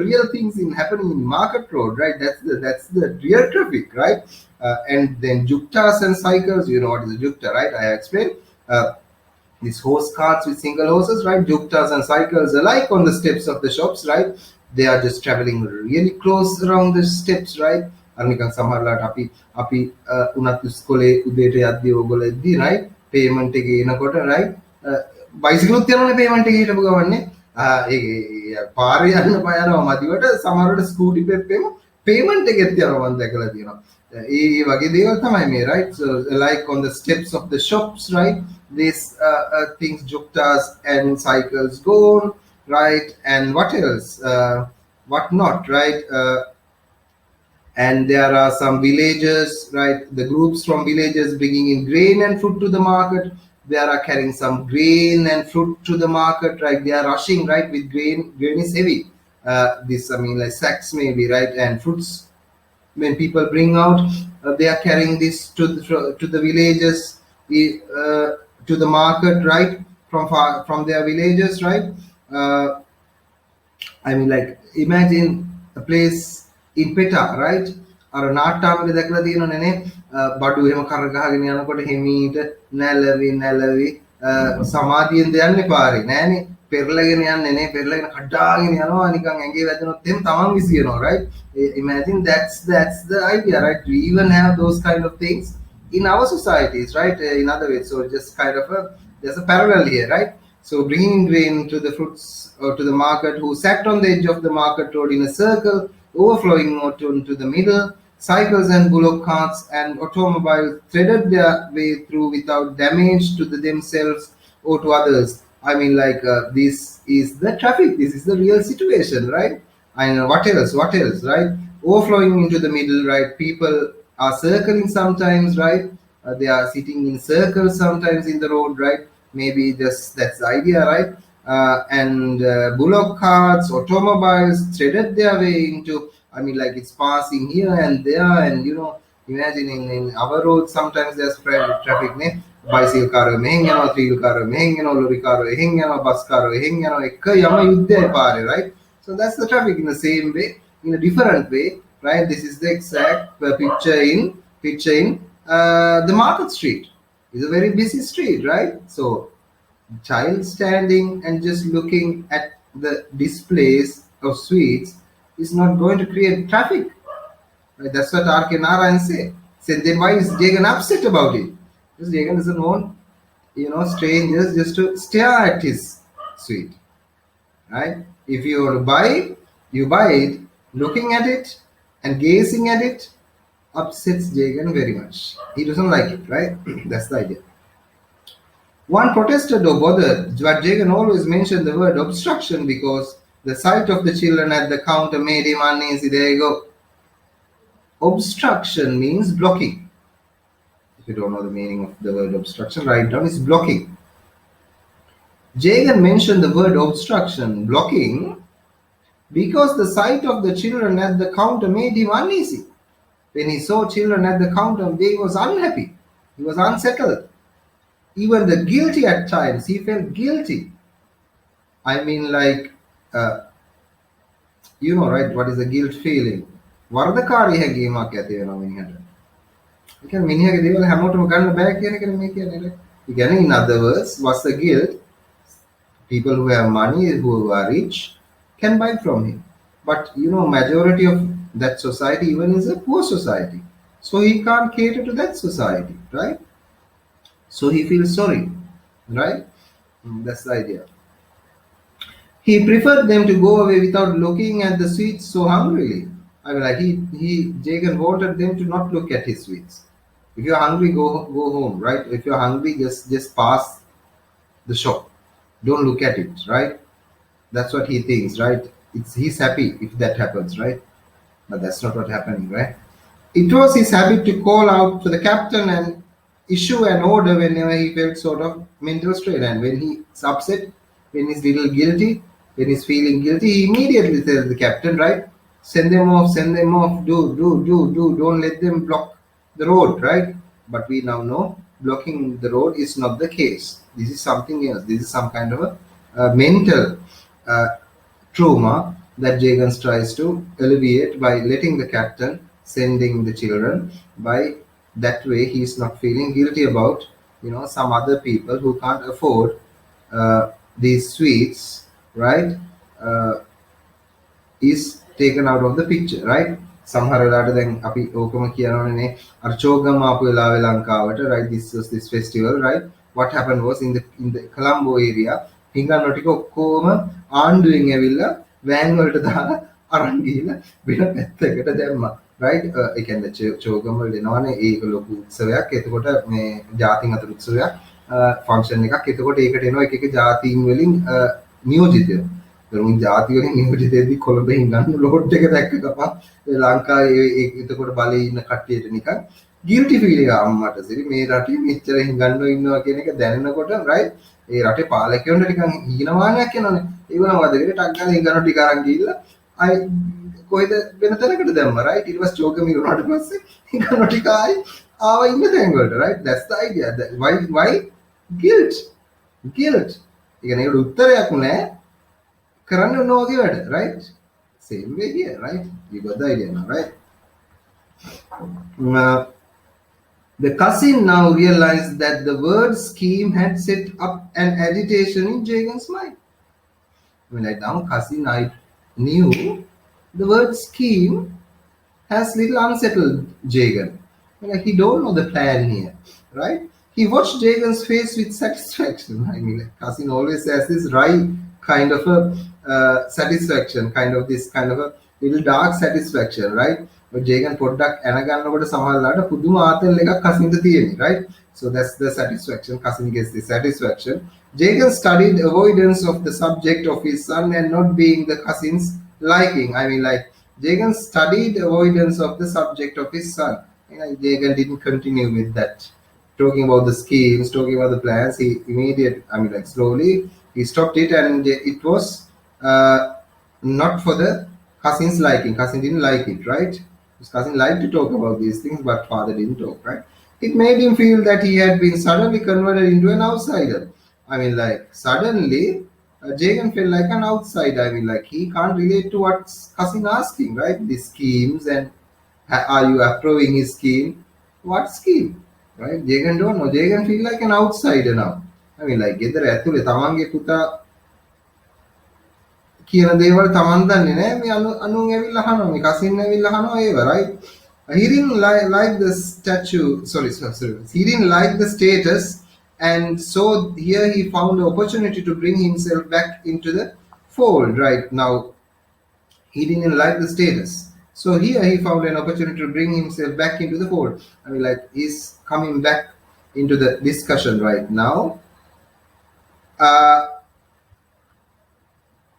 Speaker 1: real things happening in market road right that's the real traffic right and then juktas and cycles you know what is a jukta right I explained these horse carts with single horses right juktas and cycles alike on the steps of the shops right they are just traveling really close around the steps right අර නිකන් සමහරලාට අපි උනත් ඉස්කෝලේ උදේට යද්දී ඕගොල්ලෝ එද්දී right payment එකේ එනකොට right බයිසිකලුත් යනවනේ payment එකේ හිටපු ගමන්නේ ඒ පාරේ යන්න යනවා මදිවට සමහරවිට ස්කූටි පෙප්පෙම payment එකෙත් යනවා මම දැකලා තියෙනවා ඒ වගේ දේවල් තමයි මේ right so like on the steps of the shops right these things juktas and cycles go on right and what else what not right and there are some villages right the groups from villages bringing in grain and fruit to the market they are carrying some grain and fruit to the market right they are rushing right with grain is heavy this I mean like sacks maybe right and fruits when people bring out they are carrying this to the villages to the market right from their villages right I mean like imagine a place in Peta right අර නාට්ටාමක දැකලා තියෙනවනේ නේ බඩු එහෙම කර ගහගෙන යනකොට හිමීට නැලවි සමාධියෙන් දෙන්නේ පාරේ නෑනේ පෙරලගෙන යන්නේ නේ පෙරලගෙන කඩාගෙන යනවා නිකන් ඇඟේ වැදුනොත් එහෙම තමන් විසියනවා right imagine that's the idea right we even have those kind of things in our societies right in other ways so just kind of there's a parallel here right so bringing grain to the fruits or to the market who sat on the edge of the market road in a circle overflowing into the middle cycles and bullock carts and automobiles threaded their way through without damage to themselves or to others I mean like this is the traffic this is the real situation right and what else right overflowing into the middle right people are circling sometimes right they are sitting in circles sometimes in the road right maybe just that's the idea right and bullock carts automobiles threaded their way into I mean like it's passing here and there and you know imagine in our roads sometimes there's traffic ne bicycle car මෙහෙන් යනවා three wheel car මෙහෙන් යනවා lorry car එහෙන් යනවා bus car එහෙන් යනවා එක යම යුද්ධය පාරේ right so that's the traffic in the same way in a different way right this is the exact picture in the market street it's a very busy street right so child standing and just looking at the displays of sweets is not going to create traffic. Right? That's what R.K. Narayan said. Then why is Jagan upset about it? Because Jagan doesn't want, strangers just to stare at his sweet. Right? If you want to buy it, you buy it. Looking at it and gazing at it upsets Jagan very much. He doesn't like it, right? That's the idea. One protested or bothered, but Jagan always mentioned the word obstruction because the sight of the children at the counter made him uneasy. There you go. Obstruction means blocking. If you don't know the meaning of the word obstruction, write down it's blocking. Jagan mentioned the word obstruction, blocking, because the sight of the children at the counter made him uneasy. When he saw children at the counter, he was unhappy. He was unsettled. Even the guilty at times, he felt guilty. I mean like, right, what is the guilt feeling? වරදකාරී හැඟීමක් ඇති වෙනවා මිනිහට. ඒ කියන්නේ මිනිහගේ දේවල් හැමෝටම ගන්න බෑ කියන එකනේ මේ කියන්නේ. ඒ කියන්නේ in other words, what's the guilt? People who have money, who are rich, can buy from him. But majority of that society even is a poor society. So he can't cater to that society, right? So he feels sorry, right? That's the idea. He preferred them to go away without looking at the sweets so hungrily. I mean, like Jagan wanted them to not look at his sweets. If you're hungry, go home, right? If you're hungry, just pass the shop. Don't look at it, right? That's what he thinks, right? He's happy if that happens, right? But that's not what happening, right? It was his habit to call out to the captain and issue an order whenever he felt sort of mental strain. And when he's upset, when he's little guilty, when he's feeling guilty, he immediately tells the captain, right? Send them off, do, don't let them block the road, right? But we now know blocking the road is not the case. This is something else. This is some kind of a mental trauma that Jagan tries to alleviate by letting the captain sending the children. By that way, he is not feeling guilty about, some other people who can't afford these sweets, right? Is taken out of the picture, right? සමහර වෙලාවට දැන් අපි ඕකම කියනවනේ අර චෝගම් ආපු වෙලාවේ ලංකාවට, right? This was this festival, right? What happened was in the Colombo area හිඟන්නෝ ටික ඔක්කොම ආණ්ඩුවෙන් ඇවිල්ලා වෑන් වලට දාලා අරන් ගිහිල්ලා වෙන පැත්තකට දැම්මා, right? ඒ කියන්නේ චෝගම් වල දෙනවනේ ඒක ලොකු උත්සවයක්. එතකොට මේ ජාතීන් අතර උත්සවයක්, ෆන්ක්ෂන් එකක්. එතකොට ඒකට එනවා එක එක ජාතීන් වලින් නියෝජිතයෝ. දරුණු ජාති වලින් නියෝජිතයෙක්දී කොළඹ හිඟන්න ලෝඩ් එක දැක්ක ගමන් ලංකාවේ එතකොට බලේ ඉන්න කට්ටියට නිකන් ගිල්ටි ෆීල් එක අම්මට සිරි මේ රටේ මෙච්චර හිඟන්නෝ ඉන්නවා කියන එක දැනෙනකොට රයිට් ඒ රටේ පාලකයන්ට නිකන් හීනමානයක් එනවනේ ඒගොල්ලෝ වදගෙන ටක් ගාලා හිඟන්නෝ ටික අරන් ගිහිල්ලා අය කොහෙද වෙන තැනකට දැම්මා රයිට් ඊට පස්සේ චෝක මිරුණාට පස්සේ හිඟන්නෝ ටික ආයි ආව ඉන්න තැන් වලට right that's the idea why guilt ඒ කියන්නේ ඒකට උත්තරයක් නැහැ කරන්න ඕන වගේ වැඩ right same way here right you got the idea now right the cousin now realized that the word scheme had set up an agitation in Jagan's mind. When I now cousin I knew the word scheme has little unsettled Jagan. Like he don't know the plan here, right? He watched Jagan's face with satisfaction. I mean, like cousin always has this wry kind of a satisfaction, kind of this kind of a little dark satisfaction, right? But Jagan පොඩ්ඩක් ඇන ගන්නකොට සමහරලාට පුදුම ආතල් එකක් cousin තියෙන්නේ, right? So that's the satisfaction. Cousin gets the satisfaction. Jagan studied avoidance of the subject of his son and not being the cousin's liking. I mean, like Jagan studied avoidance of the subject of his son. You know, Jagan didn't continue with that. Talking about the schemes, talking about the plans, he slowly he stopped it, and it was not for the cousin's liking. Cousin didn't like it, right? His cousin liked to talk about these things, but father didn't talk, right? It made him feel that he had been suddenly converted into an outsider. I mean, like suddenly, Jagan felt like an outsider. I mean, like he can't relate to what cousin asking, right? The schemes, and are you approving his scheme? What scheme, right? Jagan don't know. Jagan feel like an outsider now. I mean, like ගෙදර ඇතුලේ තමන්ගේ පුතා කියන දේවල් තමන් දන්නේ නැහැ මේ අනුන් ඇවිල්ලා අහනවා මේ කසින් ඇවිල්ලා අහනවා ඒව right he didn't like the he didn't like the status, and so here he found the opportunity to bring himself back into the fold. Right now he didn't like the status, so here he found an opportunity to bring himself back into the fold. I mean, like he's coming back into the discussion right now.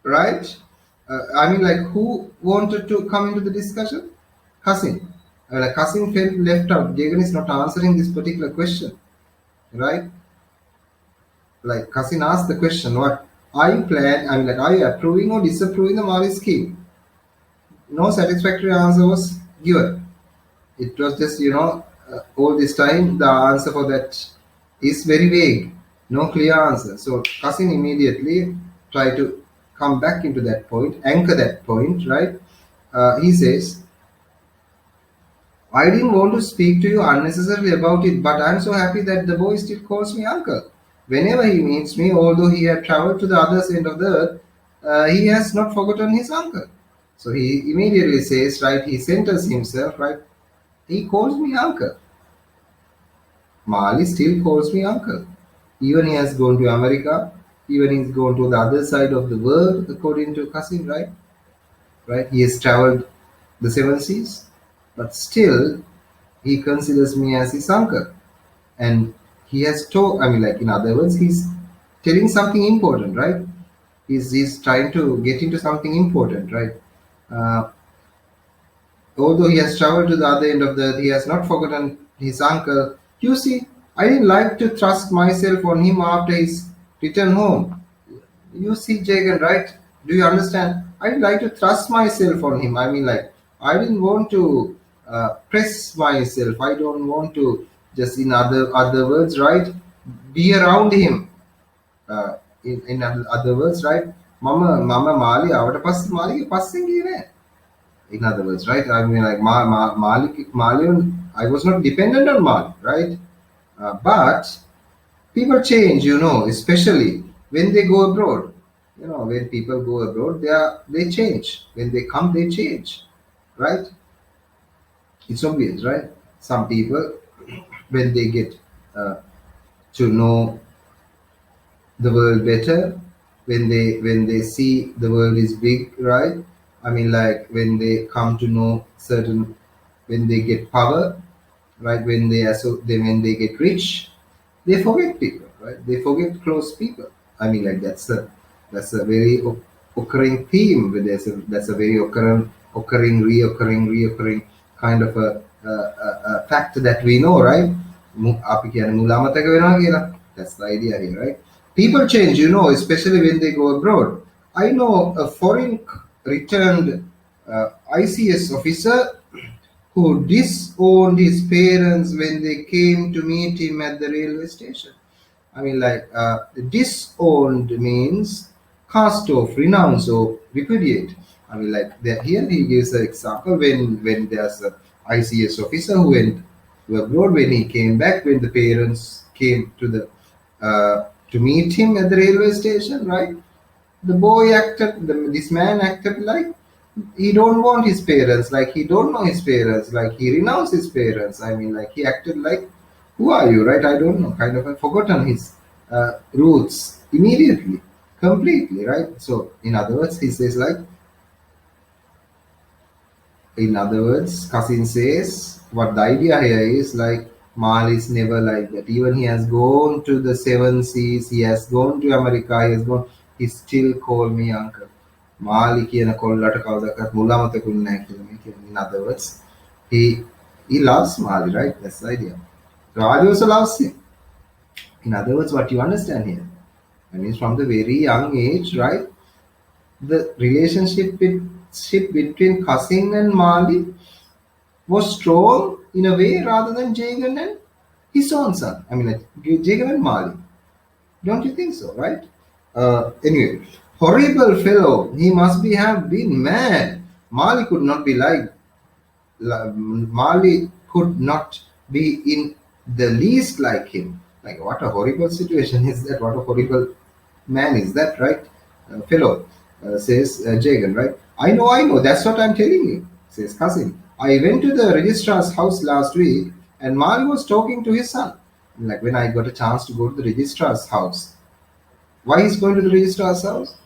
Speaker 1: Right? I mean, like, who wanted to come into the discussion? Cousin. Like, cousin felt left out. Jagan is not answering this particular question, right? Like, cousin asked the question, what are you planning? I mean, like, are you approving or disapproving the Mali scheme? No satisfactory answer was given. It was just, all this time, the answer for that is very vague. No clear answer. So, cousin immediately tried to come back into that point, anchor that point, right? He says, I didn't want to speak to you unnecessarily about it, but I'm so happy that the boy still calls me uncle. Whenever he meets me, although he had traveled to the other end of the earth, he has not forgotten his uncle. So he immediately says, right, he centers himself, right? He calls me uncle. Mali still calls me uncle. Even he has gone to America, even he's gone to the other side of the world, according to cousin, right? Right? He has traveled the 7 seas, but still he considers me as his uncle. And he has told, I mean, like in other words, he's telling something important, right? He's trying to get into something important, right? Although he has traveled to the other end of the earth, he has not forgotten his uncle. You see, I didn't like to trust myself on him after his return home. You see, Jagan, right? Do you understand? I'd like to trust myself on him. I mean, like, I didn't want to press myself. I don't want to just, in other words, right, be around him. In other words, right? Mama Mali, avata passe Mali ke passen giye naha. In other words, right? I mean, like Mali, I was not dependent on Mali, right? But people change, especially when they go abroad. When people go abroad, they change. When they come, they change, right? It's obvious, right? Some people, when they get uh, to know the world better, when they see the world is big, right? I mean, like when they come to know certain, when they get power, right? When they get rich, they forget people, right? They forget close people. I mean, like that's a very occurring theme. That's a very reoccurring kind of a fact that we know, right? අපි කියන්නේ මුල අමතක වෙනවා කියලා. That's the idea here, right? People change, especially when they go abroad. I know a foreign returned ICS officer who disowned his parents when they came to meet him at the railway station. I mean, like, disowned means cast off, renounce, or repudiate. I mean, like, here he gives an example when there's a ICS officer who went to abroad. When he came back, when the parents came to meet him at the railway station, right? This man acted like he don't want his parents, like he don't know his parents, like he renounced his parents. I mean, like he acted like, who are you, right? I don't know, kind of forgotten his roots immediately, completely, right? So in other words, he says like, in other words, Cousin says what the idea here is like, Mal is never like that. Even he has gone to the seven seas, he has gone to America, he still call me uncle. Mali කියන කොල්ලට කවදාවත් මුල අමතකුන්නේ නැහැ කියලා මේ කියන්නේ. In other words, he loves Mali, right? That's the idea. Raj also loves him. In other words, what you understand here, I mean, from the very young age, right? The relationship between Cousin and Mali was strong in a way rather than Jagan and his own son. I mean, like Jagan and Mali. Don't you think so, right? Anyway, horrible fellow. He must have been mad. Mali could not be Mali could not be in the least like him. Like, what a horrible situation is that? What a horrible man is that, right? Fellow, says Jagan, right? I know. That's what I'm telling you, says Cousin. I went to the registrar's house last week and Mali was talking to his son. Like, when I got a chance to go to the registrar's house, why he's going to the registrar's house?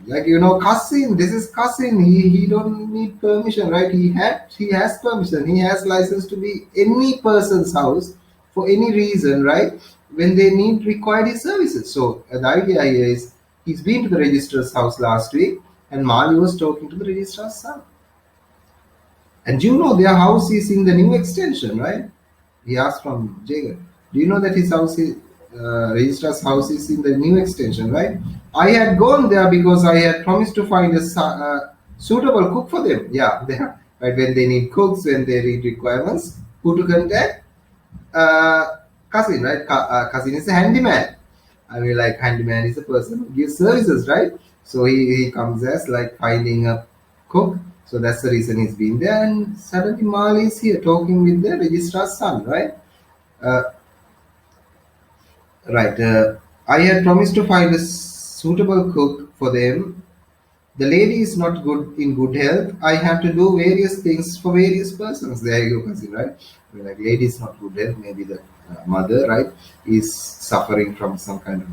Speaker 1: Like, Cousin, this is Cousin. He don't need permission, right? He has permission. He has license to be any person's house for any reason, right? When they require his services. So the idea here is he's been to the registrar's house last week, and Mali was talking to the registrar's son. And their house is in the new extension, right? He asked from Jagan. Do you know that his house is registrar's house is in the new extension, right? I had gone there because I had promised to find a suitable cook for them. Yeah, there, right? When they need cooks, when they need requirements, who to contact? Cousin, right? Cousin is a handyman. I mean, like, handyman is a person who gives services, right? So he comes as like finding a cook. So that's the reason he's been there. And suddenly Mali is here talking with the registrar's son, right? Right. I had promised to find a suitable cook for them. The lady is not in good health. I have to do various things for various persons. There you go, cousin, right? I mean, like, lady is not good health. Maybe the mother, right, is suffering from some kind of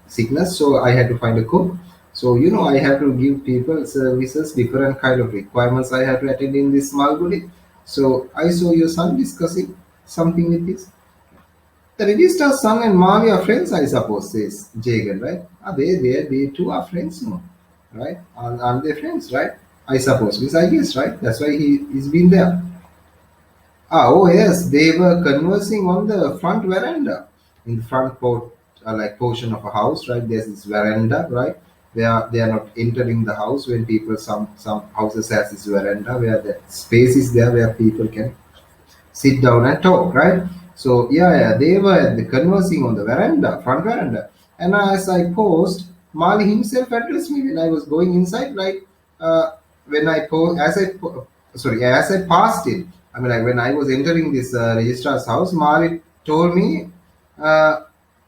Speaker 1: sickness. So I had to find a cook. So I have to give people services, different kind of requirements I have to attend in this Malgudi. So I saw your son discussing something with this. The registrar's son and Mali are friends, I suppose, says Jagan, right? They two are friends, no? Right? Aren't they friends, right? I suppose, because I guess, right? That's why he's been there. Oh yes, they were conversing on the front veranda. In the front portion of a house, right? There's this veranda, right? They are not entering the house when people, some houses has this veranda where the space is there where people can sit down and talk, right? So they were conversing on the front veranda. And as I paused, Mali himself addressed me when I was going inside, right? As I passed it, I mean, like, when I was entering this registrar's house, Mali told me,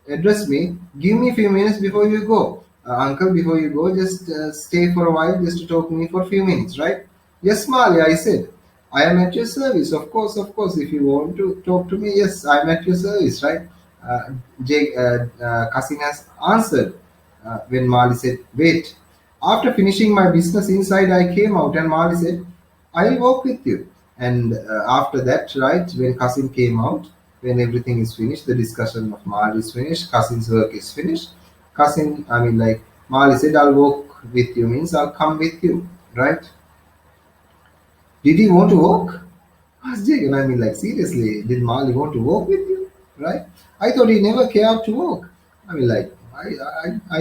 Speaker 1: addressed me, give me a few minutes before you go. Uncle, before you go, just stay for a while, just to talk to me for a few minutes, right? Yes, Mali, I said. I am at your service. Of course. If you want to talk to me, yes, I'm at your service, right? Kasim has answered when Mali said, wait. After finishing my business inside, I came out and Mali said, I'll walk with you. And after that, right, when Kasim came out, when everything is finished, the discussion of Mali is finished, Kasim's work is finished. Mali said, I'll walk with you, means I'll come with you, right? Did he want to walk? Asked Jake, and seriously, did Mali want to walk with you? Right? I thought he never cared to walk. I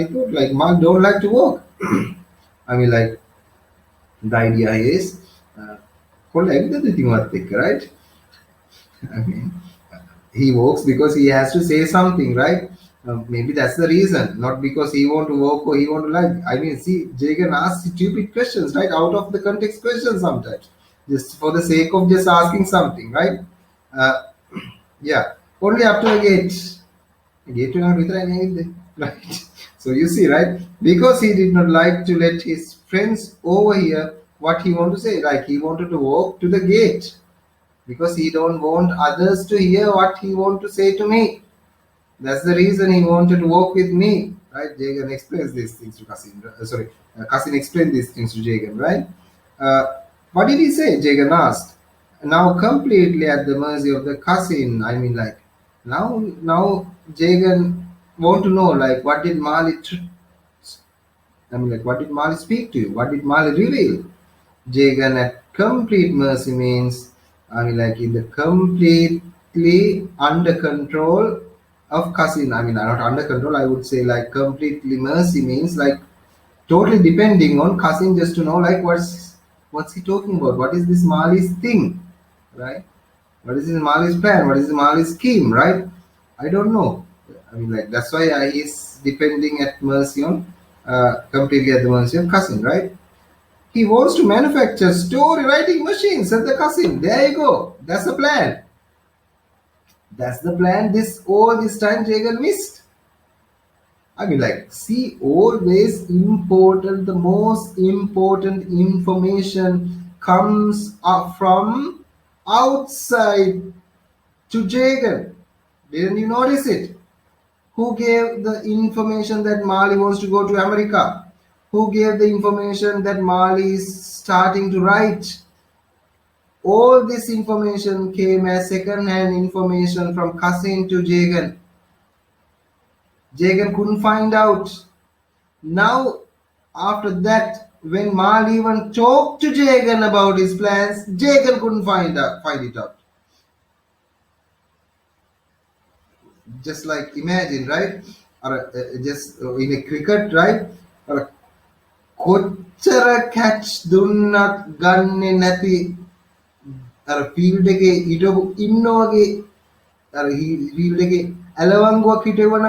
Speaker 1: thought Mark don't like to walk. I mean, like, the idea is, කොල්ල ඇවිදද ඉතින්වත් එක්ක, right? I mean, he walks because he has to say something, right? Maybe that's the reason, not because he want to walk or he want to like. I mean, see, Jagan asks stupid questions, right? Out of the context questions sometimes, just for the sake of just asking something, right? Uh, yeah, only up to the gate. Gate to not right? So you see, right? Because he did not like to let his friends overhear what he want to say, like he wanted to walk to the gate because he don't want others to hear what he want to say to me. That's the reason he wanted to walk with me, right? Jagan explains these things to Kasim. Kasim explained these things to Jagan, right? What did he say? Jagan asked. Now completely at the mercy of the Kasim. Now Jagan want to know, like, what did what did Mali speak to you? What did Mali reveal? Jagan at complete mercy means, in the completely under control of Kasim. Not under control, I would say like completely mercy means like totally depending on Kasim just to know like what's he talking about? What is this Mali's thing? Right? What is this Mali's plan? What is Mali's scheme? Right? I don't know. That's why he's depending at mercy on completely at the mercy of Kasim, right? He wants to manufacture story writing machines at the Kasim. There you go. That's the plan. That's the plan. All this time Jagan missed. See, always important, the most important information comes up from outside to Jagan. Didn't you notice it? Who gave the information that Mali wants to go to America? Who gave the information that Mali is starting to write? All this information came as second-hand information from Kasim to Jagan. Jagan couldn't find out. Now, after that, when Mali even talked to Jagan about his plans, Jagan couldn't find it out. Just like imagine, right? Or just in a cricket, right? Or කොච්චර catch දුන්නත් ගන්නෙ නැති අර field එකේ හිටපු ඉන්න වගේ අර ෆීල්ඩ් එකේ ඇලවංගුවක් හිටෙවනම්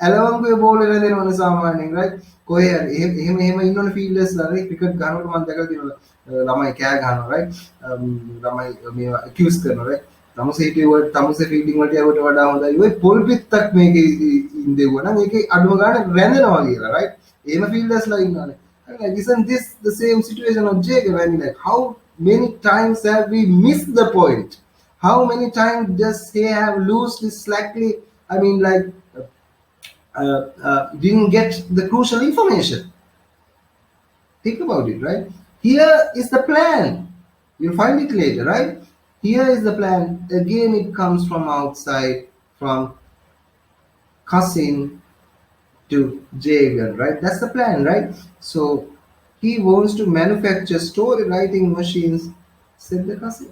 Speaker 1: ඇලවංගුවේ බෝල් එක දෙනවනේ සාමාන්‍යයෙන් right කොහේ හරි එහෙම ඉන්නවනේ ෆීල්ඩර්ස්ලා නේ ක්‍රිකට් ගහනකොට මම දැකලා තියෙනවා ළමයි කෑ ගහනවා right ළමයි මේවා ඇකියුස් කරනවා right තමුසේ ෆීල්ඩින් වලට යවට වඩා හොඳයි ඔය පොල් පිටක් මේකේ ඉඳෙවුවා නම් ඒකේ අඩුම ගානේ රැඳෙනවා කියලා right එහෙම ෆීල්ඩර්ස්ලා ඉන්නවනේ isn't this the same situation of Jagan? How many times have we missed the point? How many times does he have loosely, slackly, didn't get the crucial information? Think about it, right? Here is the plan. You'll find it later, right? Here is the plan. Again, it comes from outside, from Kasim to Jagan, right? That's the plan, right? So he wants to manufacture story writing machines, said the Kasim.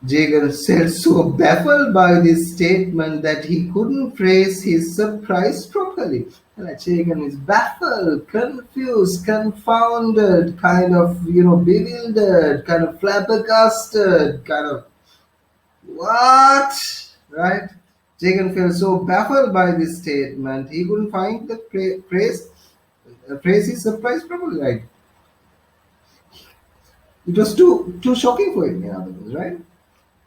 Speaker 1: Jagan said, so baffled by this statement that he couldn't phrase his surprise properly. Jagan is baffled, confused, confounded, kind of, bewildered, kind of flabbergasted, kind of, what? Right? Jagan felt so baffled by this statement, he couldn't find the phrase his surprise properly, right? It was too shocking for him, in other words, right?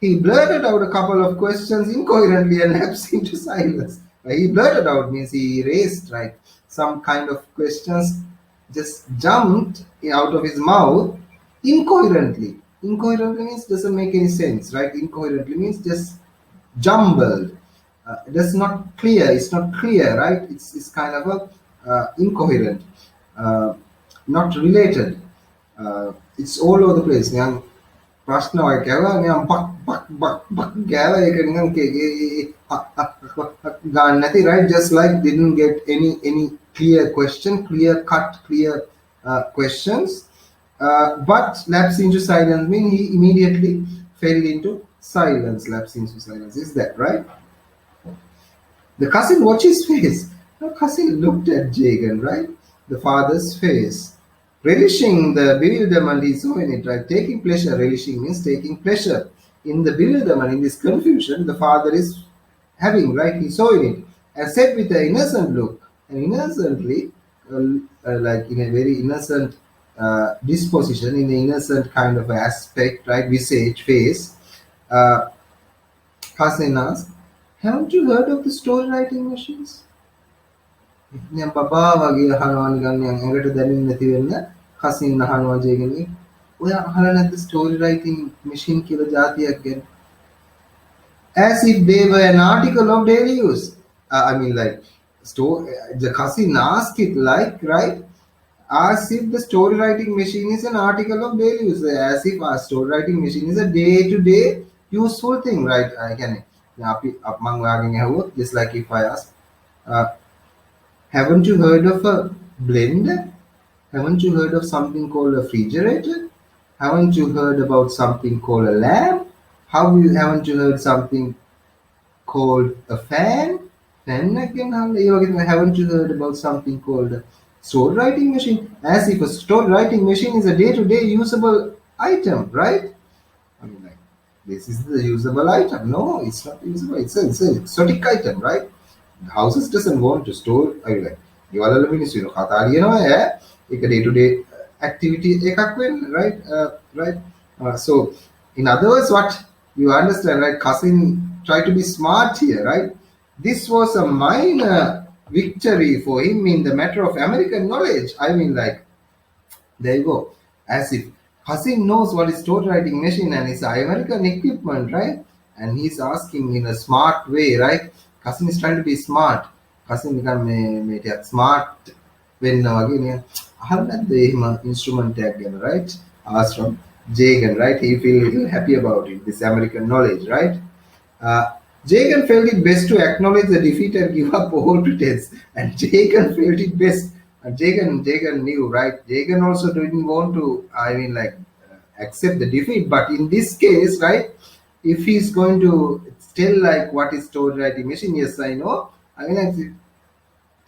Speaker 1: He blurted out a couple of questions incoherently and lapsed into silence. He blurted out means he erased, some kind of questions just jumped out of his mouth incoherently. Incoherently means doesn't make any sense, right? Incoherently means just jumbled. That's not clear. It's not clear, right? It's kind of a incoherent, uh, not related. It's all over the place. නිකන් ප්‍රශ්නයක් කැවලා නිකන් පක් පක් පක් පක් ගෑලා ඒක නිකන් ගන්න නැති, right? Just like didn't get any clear question, clear cut, clear questions. But lapse into silence mean he immediately fell into silence. Lapse into silence is that right? The cousin watched his face. The cousin looked at Jagan, right? The father's face, relishing the bewilderment he saw in it, right? Taking pleasure, relishing means taking pleasure in the bewilderment, in this confusion the father is having, right? He saw in it and said with an innocent look, and innocently, like in a very innocent disposition, in an innocent kind of aspect, right? Visage, face. Uh, cousin asked, haven't you heard of the story writing machines? නිකන් පපා වගේ අහනවා නිකන් නිකන් ඇඟට දැනෙන්නේ නැති වෙන්න කසින් අහනවා ජේගෙනි ඔය අහලා නැද්ද ස්ටෝරි රයිටින් මැෂින් කියලා જાතියක් ගැන as if they were an article of daily use. I mean like the cousin asked it like, right, as if the story writing machine is an article of daily use, as if our story writing machine is a day to day useful thing, right? I can අපි මං වාගෙන් ඇහුවොත් just like if I ask uh, haven't you heard of a blender? Haven't you heard of something called a refrigerator? Haven't you heard about something called a lamp? Haven't you heard something called a fan? Fan again, haven't you heard about something called a story writing machine? As if a story writing machine is a day-to-day usable item, right? I mean, like, this is the usable item. No, it's not usable. It's an exotic item, right? The houses doesn't want to store. I mean, like, ගෙවල් වල මිනිස්සු ඉන්න කතා ලියනවා ඒක day to day activity එකක් වෙන්න, right? Right. So in other words, what you understand, right? Cousin tried to be smart here, right? This was a minor victory for him in the matter of American knowledge. I mean, like, there you go. As if Cousin knows what is story writing machine and it's American equipment, right? And he's asking in a smart way, right? Cousin is trying to be smart. Cousin නිකන් මේ ටිකක් smart වෙන්න වගේ නිකන් අහන්න නැද්ද එහෙම instrument එකක් ගැන, right? Asked from Jagan, right? He feel happy about it, this American knowledge, right? Jagan felt it best to acknowledge the defeat and give up all pretense. And Jagan felt it best. And Jagan knew, right? Jagan also didn't want to, I mean, like, accept the defeat. But in this case, right, if he's going to tell like what is story writing machine, yes, I know. I mean, like,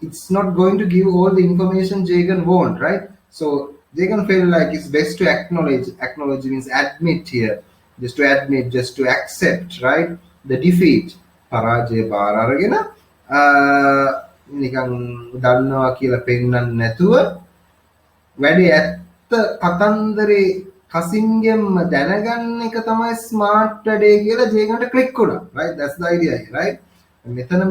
Speaker 1: it's not going to give all the information Jagan want, right? So Jagan felt like it's best to acknowledge. Acknowledge means admit here. Just to admit, just to accept, right? The defeat. පරාජය බාර අරගෙන නිකන් දන්නවා කියලා පෙන්නන්න නැතුව වැඩි ඇත්ත කතන්දරේ කසින්ගෙන්ම දැනගන්න එක තමයි ස්මාර්ට් වැඩේ කියලා ජේගන්ට ක්ලික් වුණා, right? That's the idea here, right? මෙතන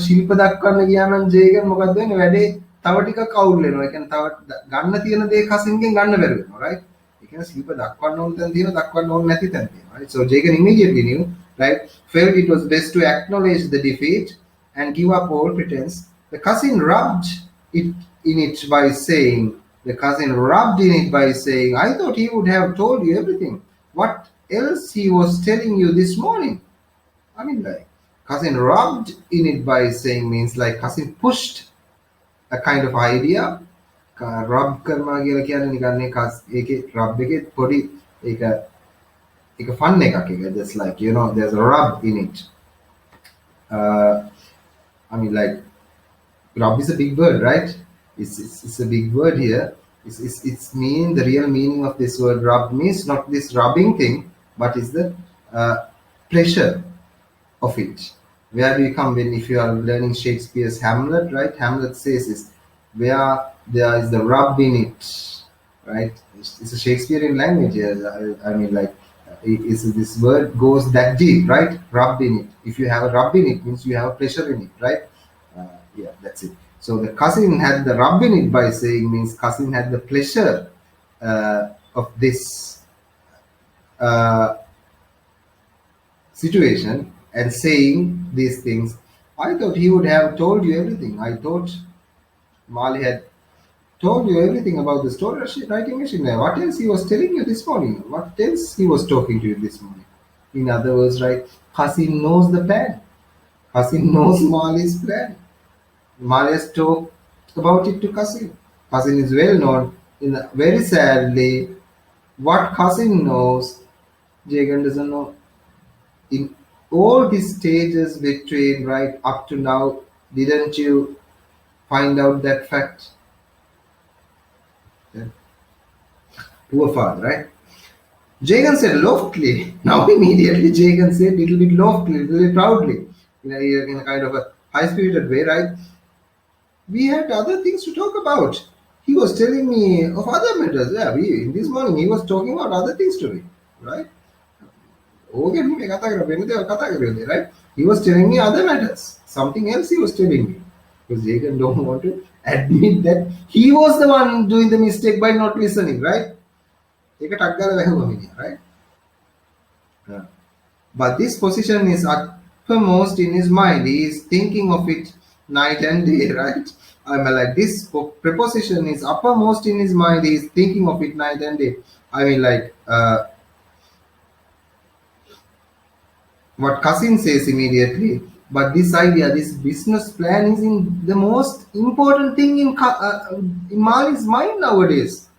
Speaker 1: ශිල්ප දක්වන්න ගියා නම් ජේගන් මොකක්ද වෙන්නේ වැඩේ තව ටිකක් අවුල් වෙනවා. ඒ කියන්නේ තව ගන්න තියෙන දේ කසින්ගෙන් ගන්න බැරි වෙනවා, right? ඒ කියන්නේ ශිල්ප දක්වන්න ඕන තැන තියෙනවා, දක්වන්න ඕන නැති තැන තියෙනවා, right? So Jagan immediately knew, right? Felt it was best to acknowledge the defeat and give up all pretense. The cousin rubbed it in it by saying, I thought he would have told you everything. What else he was telling you this morning? I mean, like, cousin rubbed in it by saying means like cousin pushed a kind of idea. Rub කරනවා කියලා කියන්නේ නිකන් ඒකේ rub එකේ පොඩි ඒක fun එකක් ඒක, just like, you know, there's a rub in it. I mean, like, rub is a big word, right? It's a big word here. It's mean, the real meaning of this word rub means not this rubbing thing, but is the pleasure of it. Where do you come when, if you are learning Shakespeare's Hamlet, right? Hamlet says is where there is the rub in it, right? It's a Shakespearean language here. I mean, like, this word goes that deep, right? Rub in it. If you have a rub in it, means you have a pleasure in it, right? Yeah, that's it. So the cousin had the rub in it by saying means cousin had the pleasure of this uh, situation and saying these things, I thought he would have told you everything. I thought Mali had told you everything about the story writing machine. What else he was telling you this morning? What else he was talking to you this morning? In other words, right, Hasim knows the plan. Hasim knows Mali's plan. Mali has talked about it to Qasim. Qasim is well known. Very sadly, what Qasim knows, Jagan doesn't know. In all these stages between right up to now, didn't you find out that fact? That poor father, right? Jagan said loftily. Now immediately Jagan said little bit loftily, little bit proudly, in a kind of a high-spirited way, right? We had other things to talk about. He was telling me of other matters. Yeah, this morning he was talking about other things to me, right? Okay, right? He was telling me other matters. Something else he was telling me. Because Jagan don't want to admit that he was the one doing the mistake by not listening, right? Take a taggara right? Yeah. But this position is uppermost in his mind. He is thinking of it night and day, right? I mean, like this preposition is uppermost in his mind. He is thinking of it night and day. I mean, like what Cousin says immediately. But this idea, this business plan is in the most important thing in Mali's mind nowadays.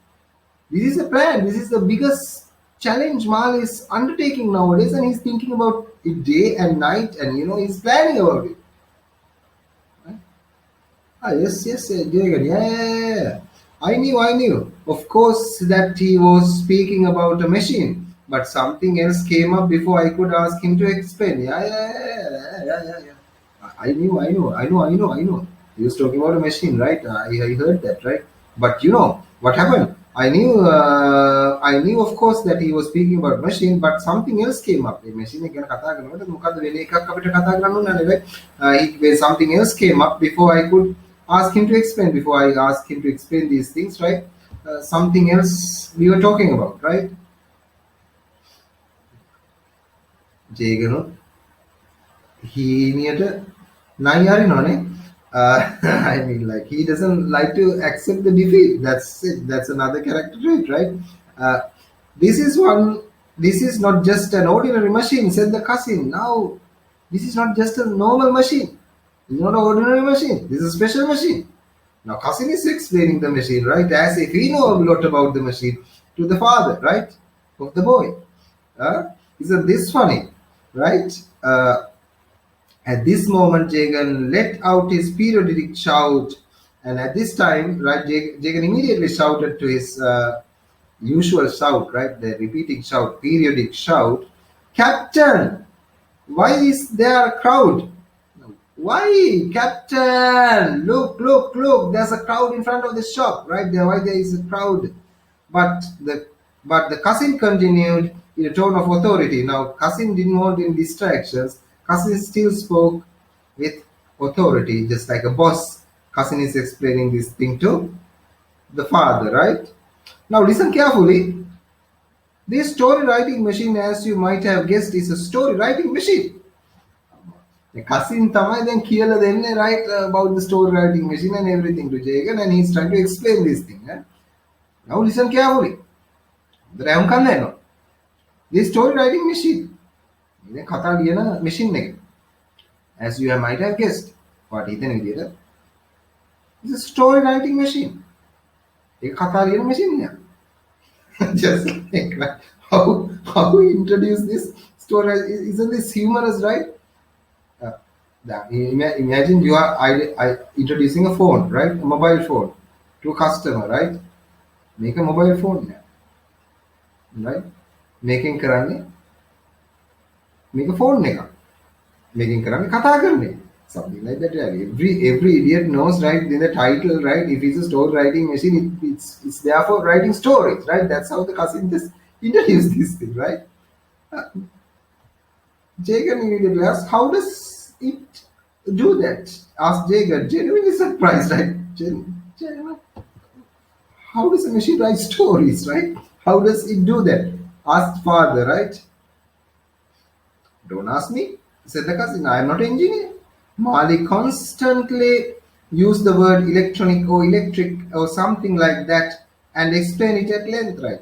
Speaker 1: This is a plan. This is the biggest challenge Mal is undertaking nowadays, and he's thinking about it day and night, and he's planning about it. Right? Yes, yes, Jagan. Yeah, yeah, yeah, yeah. I knew. Of course, that he was speaking about a machine, but something else came up before I could ask him to explain. Yeah, yeah, yeah, yeah, yeah, yeah, yeah. I know. He was talking about a machine, right? I heard that, right? But what happened? I knew, of course, that he was speaking about machine, but something else came up. The machine again, something else came up before I could ask him to explain. Before I asked him to explain these things, right? Something else we were talking about, right? Jegano, හීනියට නයි අරිනවනේ. I mean, like he doesn't like to accept the defeat. That's it. That's another character trait, right? Uh, this is one. This is not just an ordinary machine, said the cousin. Now, this is not just a normal machine. It's not an ordinary machine. This is a special machine. Now, cousin is explaining the machine, right? As if he know a lot about the machine to the father, right, of the boy. Isn't this funny, right? At this moment, Jagan let out his periodic shout, and at this time, right, Jagan immediately shouted to his usual shout, right, the repeating shout, periodic shout, Captain, why is there a crowd? Why, Captain? Look! There's a crowd in front of the shop, right there. Why there is a crowd? But the cousin continued in a tone of authority. Now, cousin didn't want any distractions. Cousin still spoke with authority, just like a boss. Cousin is explaining this thing to the father, right? Now, listen carefully. This story writing machine, as you might have guessed, is a story writing machine. Cousin තමයි then කියලා දෙන්නේ, right, about the story writing machine and everything to Jagan, and he's trying to explain this thing. Now listen carefully. This story writing machine. ඉතින් කතා ලියන machine එක. As you might have guessed. What හිතන විදියට. It's a story writing machine. ඒක කතා ලියන machine එක. Just like how we introduce this story. Isn't this humorous, right? Imagine you are introducing a phone, right? A mobile phone to a customer, right? Make a mobile phone, right? Making karane, make a phone nega. Making karane kata karne. Something like that. Every idiot knows, right? In the title, right? If it's a story writing machine, it's there for writing stories, right? That's how the cousin just introduced this thing, right? Jagan immediately asked, how does it do that? Asked Jagan, genuinely surprised, right? How does a machine write stories, right? How does it do that? Asked father, right? Don't ask me, said the cousin. I am not an engineer. Mali constantly used the word electronic or electric or something like that and explain it at length, right?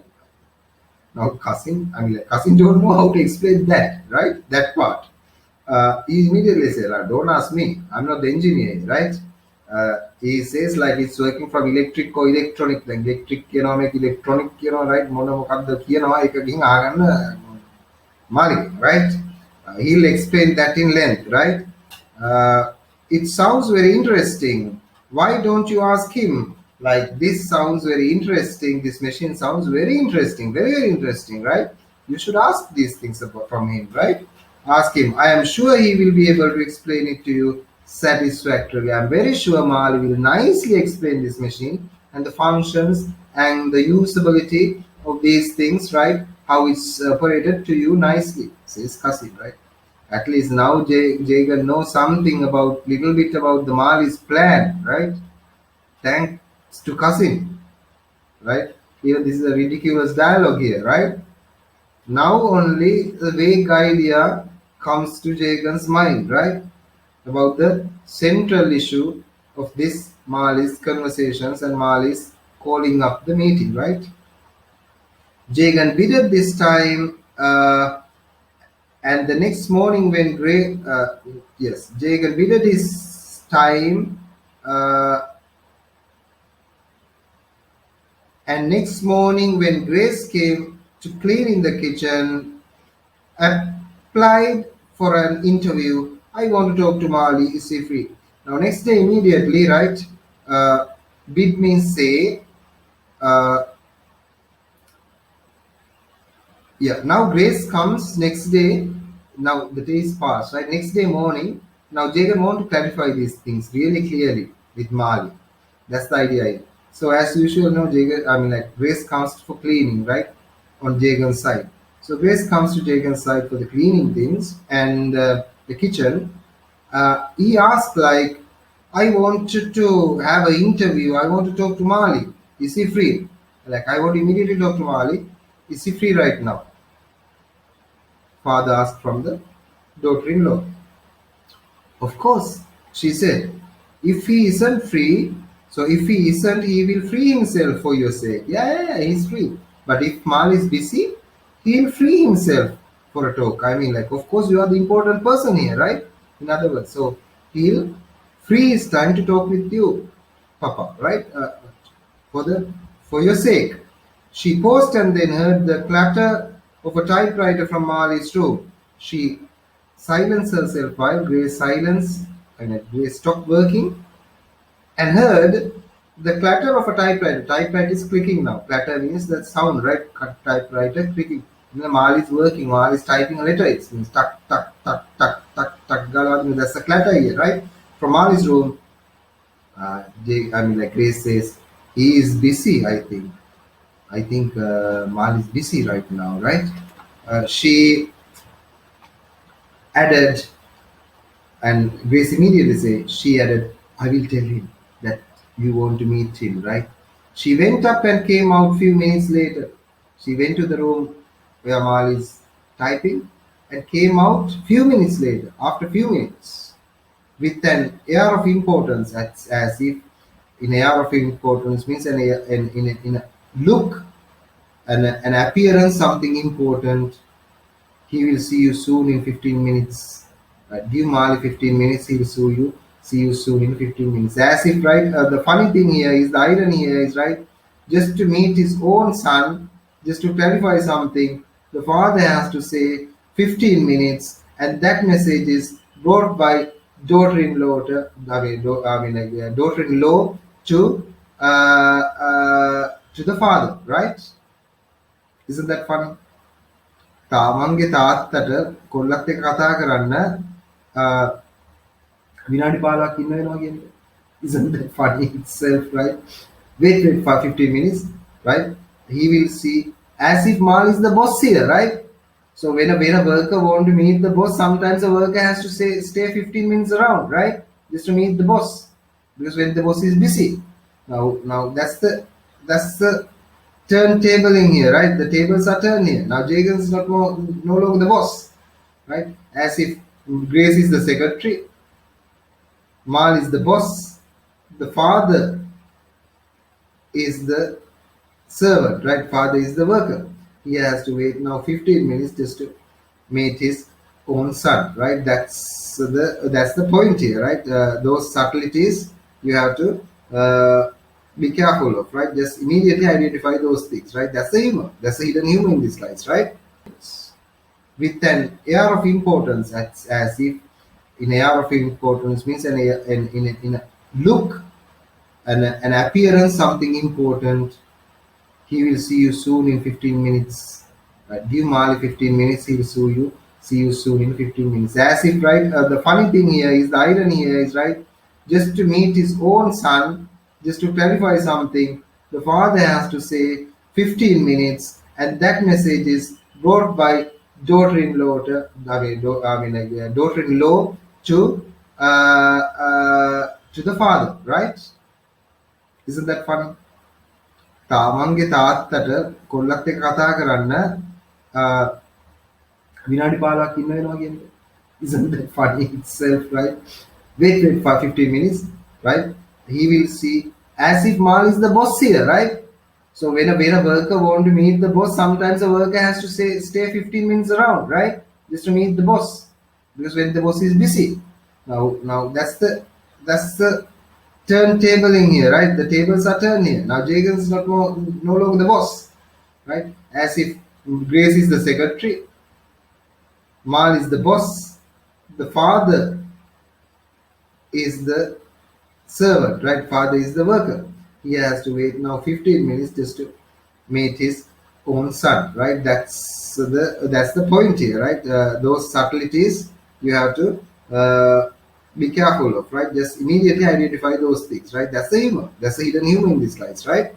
Speaker 1: Now, cousin, I mean, like, cousin don't know how to explain that, right? That part. He immediately said, don't ask me. I'm not the engineer, right? He says like it's working from electric or electronic. Like electric, make electronic, right? Mono මොකක්ද කියනවා ඒක ගිහින් අහගන්න Mali, right? He'll explain that in length, right? It sounds very interesting. Why don't you ask him? Like, this sounds very interesting. This machine sounds very interesting, very, very interesting, right? You should ask these things from him, right? Ask him. I am sure he will be able to explain it to you satisfactorily. I'm very sure Mali will nicely explain this machine and the functions and the usability of these things, right? How it's operated to you nicely, says Kasim, right? At least now Jagan knows something about, little bit about the Mali's plan, right? Thanks to Kasim, right? Here, this is a ridiculous dialogue here, right? Now only the vague idea comes to Jagan's mind, right? About the central issue of this Mali's conversations and Mali's calling up the meeting, right? Jagan bidded this time, and the next morning when Jagan bidded his time, and next morning when Grace came to clean in the kitchen, applied for an interview. I want to talk to Mali. Is he free? Now next day immediately, right? Bid means say. Now Grace comes next day. Now the day is past, right? Next day morning. Now Jagan want to clarify these things really clearly with Mali. That's the idea. So as usual, now Grace comes for cleaning, right? On Jagan's side. So Grace comes to Jagan's side for the cleaning things and the kitchen. He asked like, I wanted to have an interview. I want to talk to Mali. Is he free? Like, I want to immediately talk to Mali. Is he free right now? Father asked from the daughter-in-law. Of course, she said. If he isn't free, so if he isn't, he will free himself for your sake. Yeah, he's free. But if Mal is busy, he'll free himself for a talk. I mean, like, of course, you are the important person here, right? In other words, so he'll free his time to talk with you, Papa, right? For your sake. She paused and then heard the clatter of a typewriter from Mali's room. She silenced herself while Grace stopped working and heard the clatter of a typewriter. Typewriter is clicking now. Clatter means that sound, right? Typewriter clicking. Mali is working, Mali is typing a letter. It means tuck, tuck, tuck, tuck, tuck, tuck. That's the clatter here, right? From Mali's room, Grace says, he is busy, I think. Mal is busy right now, right? She added, and Grace immediately she added, I will tell him that you want to meet him, right? She went up and came out few minutes later. She went to the room where Mal is typing and came out few minutes later, after few minutes, with an air of importance, as if in air of importance means in a look, an appearance, something important. He will see you soon in 15 minutes. Give Mali 15 minutes, he will see you soon in 15 minutes. As if, right, the funny thing here is, the irony here is, right, just to meet his own son, just to clarify something, the father has to say 15 minutes, and that message is brought by daughter-in-law to the father, right? Isn't that funny? තමන්ගේ තාත්තට කොල්ලත් එක්ක කතා කරන්න විනාඩි 15ක් ඉන්න වෙනවා කියන්නේ. Isn't that funny itself, right? Wait for 15 minutes, right? He will see as if Mal is the boss here, right? So when a worker want to meet the boss, sometimes the worker has to stay 15 minutes around, right? Just to meet the boss, because when the boss is busy. Now that's the turntabling here, right? The tables are turned here. Now Jagan is not no longer the boss, right? As if Grace is the secretary, Mal is the boss, the father is the servant, right? Father is the worker. He has to wait now 15 minutes just to meet his own son, right? That's the point here, right? Those subtleties you have to be careful of, right? Just immediately identify those things, right? That's the humor. That's the hidden humor in these slides, right? With an air of importance, as if in air of importance means in a look and an appearance something important. He will see you soon in 15 minutes. Give Mali 15 minutes, he will see you soon in 15 minutes. As if, right, the funny thing here is, the irony here is, right, just to meet his own son, just to clarify something, the father has to say 15 minutes, and that message is brought by daughter-in-law, daughter-in-law to the father, right? Isn't that funny? තමන්ගේ තාත්තට කොල්ලත් එක්ක කතා කරන්න විනාඩි 15ක් ඉන්න වෙනවා කියන්නේ. Isn't that funny itself, right? Wait for 15 minutes, right? He will see, as if Mal is the boss here, right? So when a worker want to meet the boss, sometimes a worker has to stay 15 minutes around, right? Just to meet the boss. Because when the boss is busy. Now that's the turntabling here, right? The tables are turned here. Now Jagan is no longer the boss, right? As if Grace is the secretary, Mal is the boss, the father is the servant, right? Father is the worker. He has to wait now 15 minutes just to meet his own son, right? That's the point here, right? Those subtleties you have to be careful of, right? Just immediately identify those things, right? That's the humor. That's the hidden humor in these slides, right?